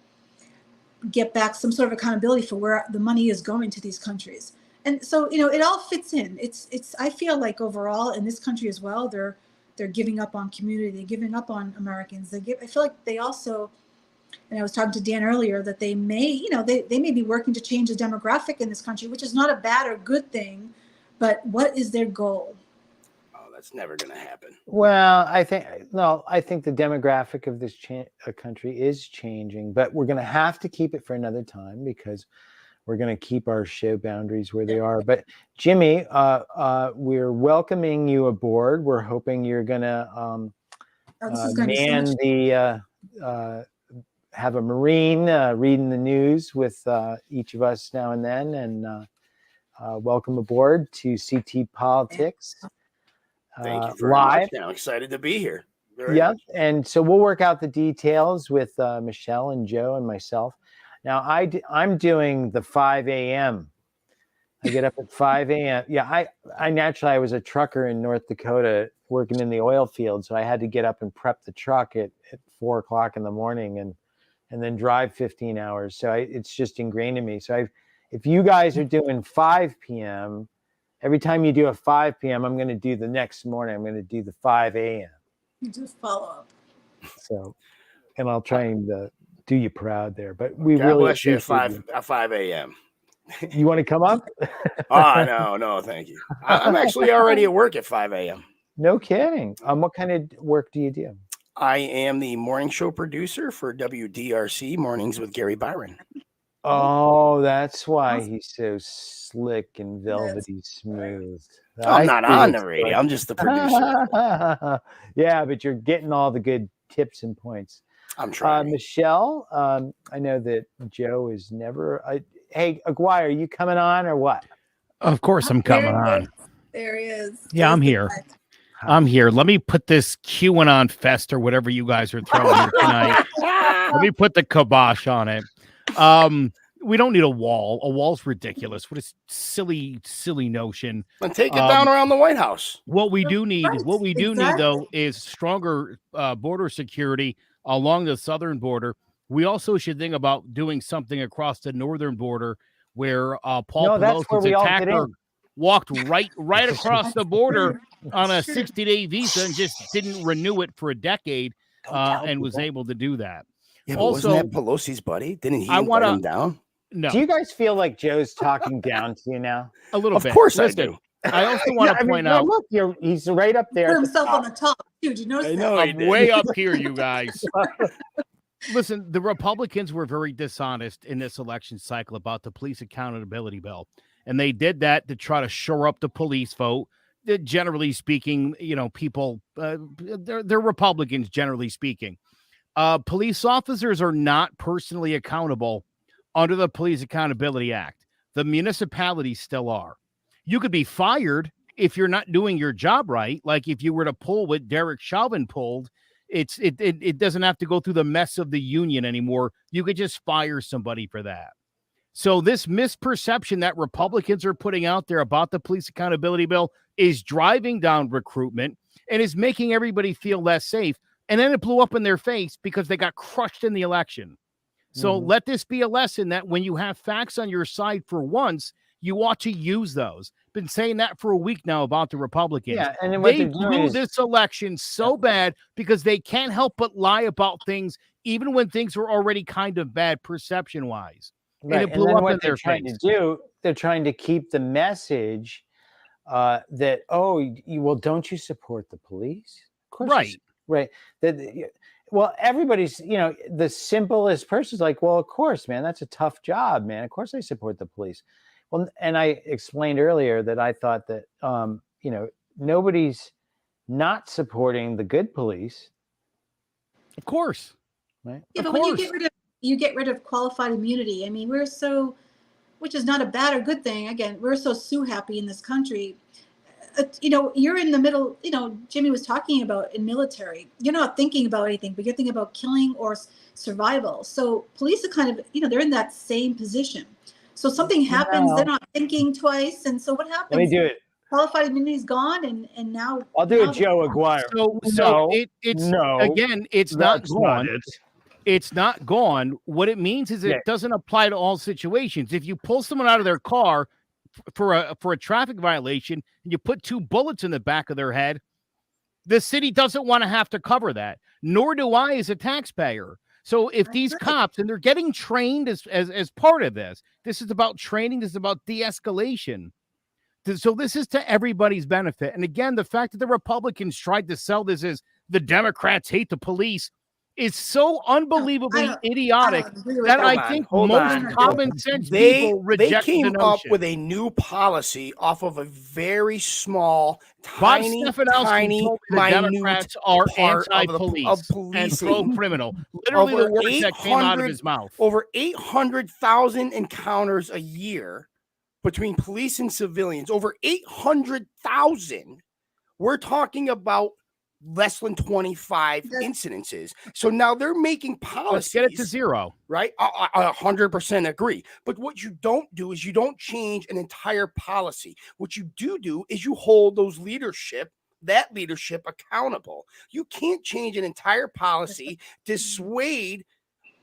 get back some sort of accountability for where the money is going to these countries. And so, it all fits in. It's. I feel like overall in this country as well, they're giving up on community. They're giving up on Americans. I feel like they also, and I was talking to Dan earlier, that they may, they may be working to change the demographic in this country, which is not a bad or good thing, but what is their goal? Oh, that's never going to happen. Well, I think the demographic of this country is changing, but we're going to have to keep it for another time because we're going to keep our show boundaries where they are. But Jimmy, we're welcoming you aboard. We're hoping you're going to have a Marine reading the news with each of us now and then. And welcome aboard to CT Politics. Thank you very live. much. I'm excited to be here. And so we'll work out the details with Michelle and Joe and myself. Now, I'm doing the 5 a.m. I get up at 5 a.m. Yeah, I was a trucker in North Dakota working in the oil field, so I had to get up and prep the truck at 4 o'clock in the morning and then drive 15 hours. So it's just ingrained in me. So if you guys are doing 5 p.m., every time you do a 5 p.m., I'm going to do the next morning. I'm going to do the 5 a.m. You just follow up. So, and I'll try and do you proud there. But we God really bless you at 5 a.m. You want to come up? No, thank you. I'm actually already at work at 5 a.m. No kidding. What kind of work do you do? I am the morning show producer for WDRC Mornings with Gary Byron. Oh, that's why he's so slick and velvety smooth. I'm I not see on the the radio. story. I'm just the producer. Yeah, but you're getting all the good tips and points. I'm trying. Michelle, I know that Joe is never. Hey, Aguirre, are you coming on or what? Of course, I'm coming on. There he is. Yeah, I'm here. I'm here. Let me put this QAnon fest or whatever you guys are throwing here tonight. Let me put the kibosh on it. We don't need a wall. A wall's ridiculous. What a silly notion. And take it down around the White House. What we do need, Exactly. though, is stronger border security along the southern border. We also should think about doing something across the northern border where Paul Pelosi's attacker walked right across the border on a 60-day visa and just didn't renew it for a decade and was able to do that. Yeah, but Also, wasn't that Pelosi's buddy? Didn't he invite him down? No, Do you guys feel like Joe's talking down to you now? a little Of bit. course Listen, I do. I also want to point out. Look, he's right up there. Put at the himself top. on the top. Dude, you notice I that? know. I'm way up here, you guys. Listen, the Republicans were very dishonest in this election cycle about the police accountability bill. And they did that to try to shore up the police vote. Generally speaking, people, they're Republicans, generally speaking. Police officers are not personally accountable under the Police Accountability Act. The municipalities still are. You could be fired if you're not doing your job right. Like if you were to pull what Derek Chauvin pulled, it doesn't have to go through the mess of the union anymore. You could just fire somebody for that. So this misperception that Republicans are putting out there about the police accountability bill is driving down recruitment and is making everybody feel less safe. And then it blew up in their face because they got crushed in the election. So let this be a lesson that when you have facts on your side for once, you ought to use those. Been saying that for a week now about the Republicans. Yeah, and then what they they're doing blew is this election so bad because they can't help but lie about things, even when things were already kind of bad perception-wise. right. And it blew then up what in they're their trying face. to do, they're trying to keep the message that don't you support the police? Of course, Right. Right. Well, everybody's, the simplest person's like, well, of course, man, that's a tough job, man. Of course I support the police. Well, and I explained earlier that I thought that, nobody's not supporting the good police. Of course. Right. Yeah, Of but when course. you get rid of qualified immunity, I mean, which is not a bad or good thing. Again, we're so sue happy in this country. You're in the middle, Jimmy was talking about in military, you're not thinking about anything, but you're thinking about killing or survival. So police are kind of, they're in that same position. So something happens, they're not thinking twice. And so what happens? Let me do it. Qualified immunity is gone. And now I'll do now it, Joe Aguirre. It's That's not not gone. it. It's not gone. What it means is it doesn't apply to all situations. If you pull someone out of their car for a traffic violation and you put 2 bullets in the back of their head, the city doesn't want to have to cover that, nor do I as a taxpayer. So if these cops, and they're getting trained as part of this is about training, this is about de-escalation. So this is to everybody's benefit. And again, the fact that the Republicans tried to sell this as the Democrats hate the police is so unbelievably idiotic that I think most common sense people reject they the came up notion. with a new policy off of a very small, Bob tiny Stefanowski told me the Democrats are part anti-police of and policing. pro-criminal. Literally the words that came out of his mouth. Over 800,000 encounters a year between police and civilians. Over 800,000. We're talking about less than 25 incidences. So now they're making policies. Let's get it to 0. Right? I 100% agree. But what you don't do is you don't change an entire policy. What you do is you hold that leadership accountable. You can't change an entire policy, dissuade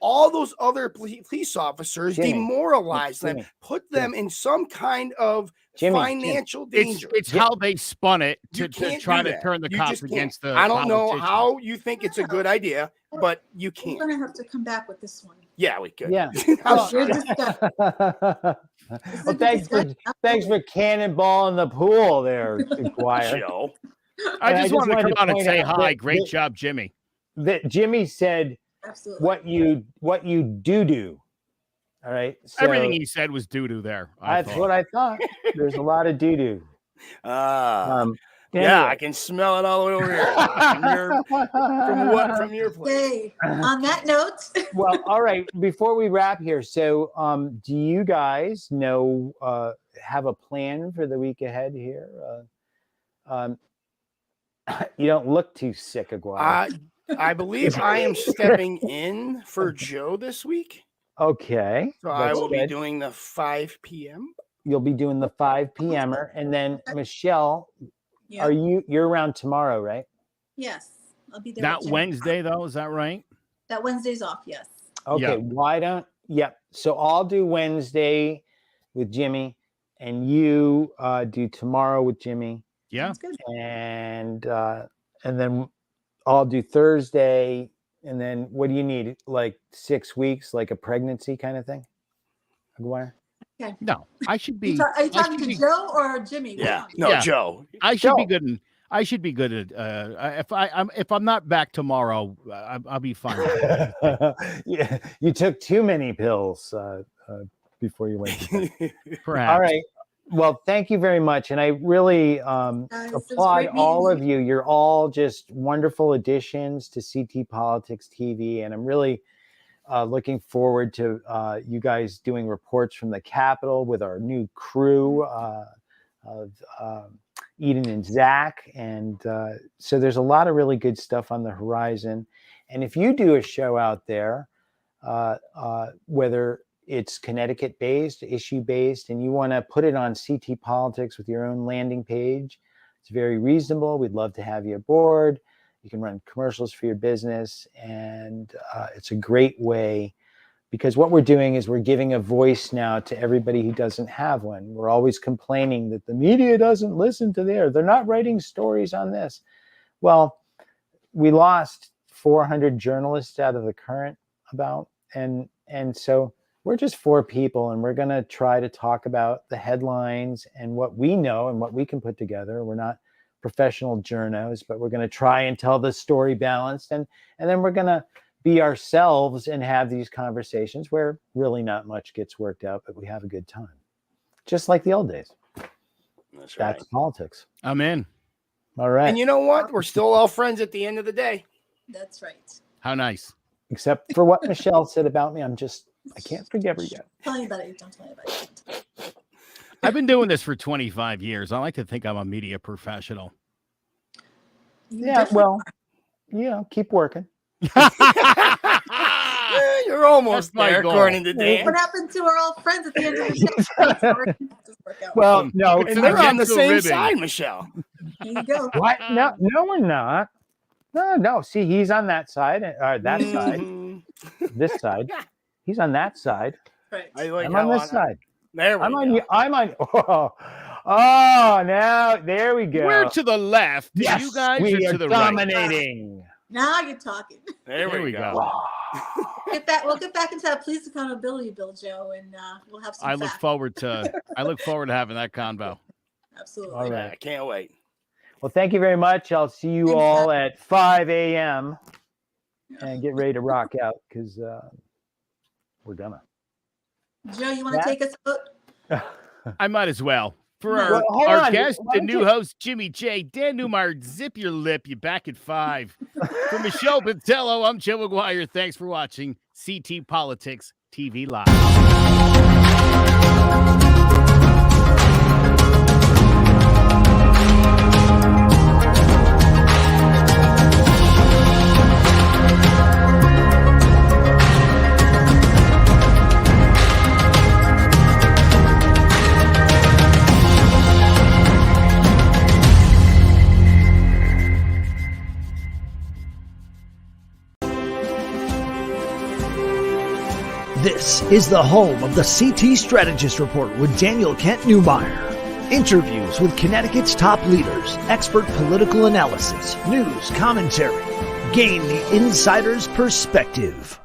all those other police officers, demoralize them, put them in some kind of financial danger. It's how they spun it to try to turn the cops against the I don't know how you think it's a good idea, but you can't. We're going to have to come back with this one. Yeah, we could. Yeah. Well, thanks for cannonballing the pool there, Aguirre. Joe. I just wanted to come wanted to on and point say out hi. that- Great job, Jimmy. that Jimmy said Absolutely. what you do. All right. So Everything he said was doo-doo there. that's what I thought. There's a lot of doo-doo. Yeah, I can smell it all the way over here. From your place. Okay. On that note. Well, all right. Before we wrap here, so do you guys know have a plan for the week ahead here? You don't look too sick, Aguirre. I believe I am stepping in for Joe this week. Okay. So I will be doing the 5 p.m. You'll be doing the 5 p.m.er, and then Michelle, Yeah. you're around tomorrow, right? Yes. I'll be there. Not Wednesday, though. Is that right? That Wednesday's off. Yes. Okay. Yeah. So I'll do Wednesday with Jimmy, and you do tomorrow with Jimmy. Yeah. That's good. And then I'll do Thursday. And then what do you need? Like 6 weeks, like a pregnancy kind of thing? Aguirre? Okay. No, I should be. Are you talking to Joe or Jimmy? Yeah. No, Yeah. Joe. I should be Joe. good. I should be good at. If I'm not back tomorrow, I'll be fine. Yeah, you took too many pills before you went to bed. Perhaps. All right. Well, thank you very much. And I really Guys, it was applaud great all meeting of you. You're all just wonderful additions to CT Politics TV. And I'm really looking forward to you guys doing reports from the Capitol with our new crew of Eden and Zach. And so there's a lot of really good stuff on the horizon. And if you do a show out there, whether it's Connecticut based, issue based, and you want to put it on CT Politics with your own landing page, it's very reasonable. We'd love to have you aboard. You can run commercials for your business. And it's a great way, because what we're doing is we're giving a voice now to everybody who doesn't have one. We're always complaining that the media doesn't listen to they're not writing stories on this. Well, we lost 400 journalists out of the current and so we're just 4 people, and we're going to try to talk about the headlines and what we know and what we can put together. We're not professional journos, but we're going to try and tell the story balanced. And then we're going to be ourselves and have these conversations where really not much gets worked out, but we have a good time. Just like the old days. That's right. That's politics. I'm in. All right. And you know what? We're still all friends at the end of the day. That's right. How nice. Except for what Michelle said about me. I can't forgive her yet. Tell me about it. Don't tell me about it. I've been doing this for 25 years. I like to think I'm a media professional. Yeah, well, keep working. You're almost That's my there, goal. according to Dan. What happened to our old friends at the end of the show? Well, no, And they're on the Against the same ribbon. side, Michelle. There you go. what? No, we're not. No. See, he's on that side, that side, Mhm. this side. He's on that side. Right. I like I'm how on this side. There we I'm go. on you. I'm on. Now there we go. We're to the left. and Yes, you guys we are are to the right. dominating. Now you're talking. There we go. We'll get back into that police accountability bill, Joe, and we'll have some I look facts. forward to having that convo. Absolutely. All Yeah, right. I can't wait. Well, thank you very much. I'll see you Thanks, all Matt. at 5 a.m. and get ready to rock out, because we're gonna. Joe, you want to take us out? I might as well. For Well, hold our on. guest, Why the don't new you- host, Jimmy J. Dan Newmeyer, zip your lip. You back at 5. For Michelle Patello, I'm Joe Aguirre. Thanks for watching CT Politics TV Live. This is the home of the CT Strategist Report with Daniel Kent Newmeyer. Interviews with Connecticut's top leaders, expert political analysis, news, commentary. Gain the insider's perspective.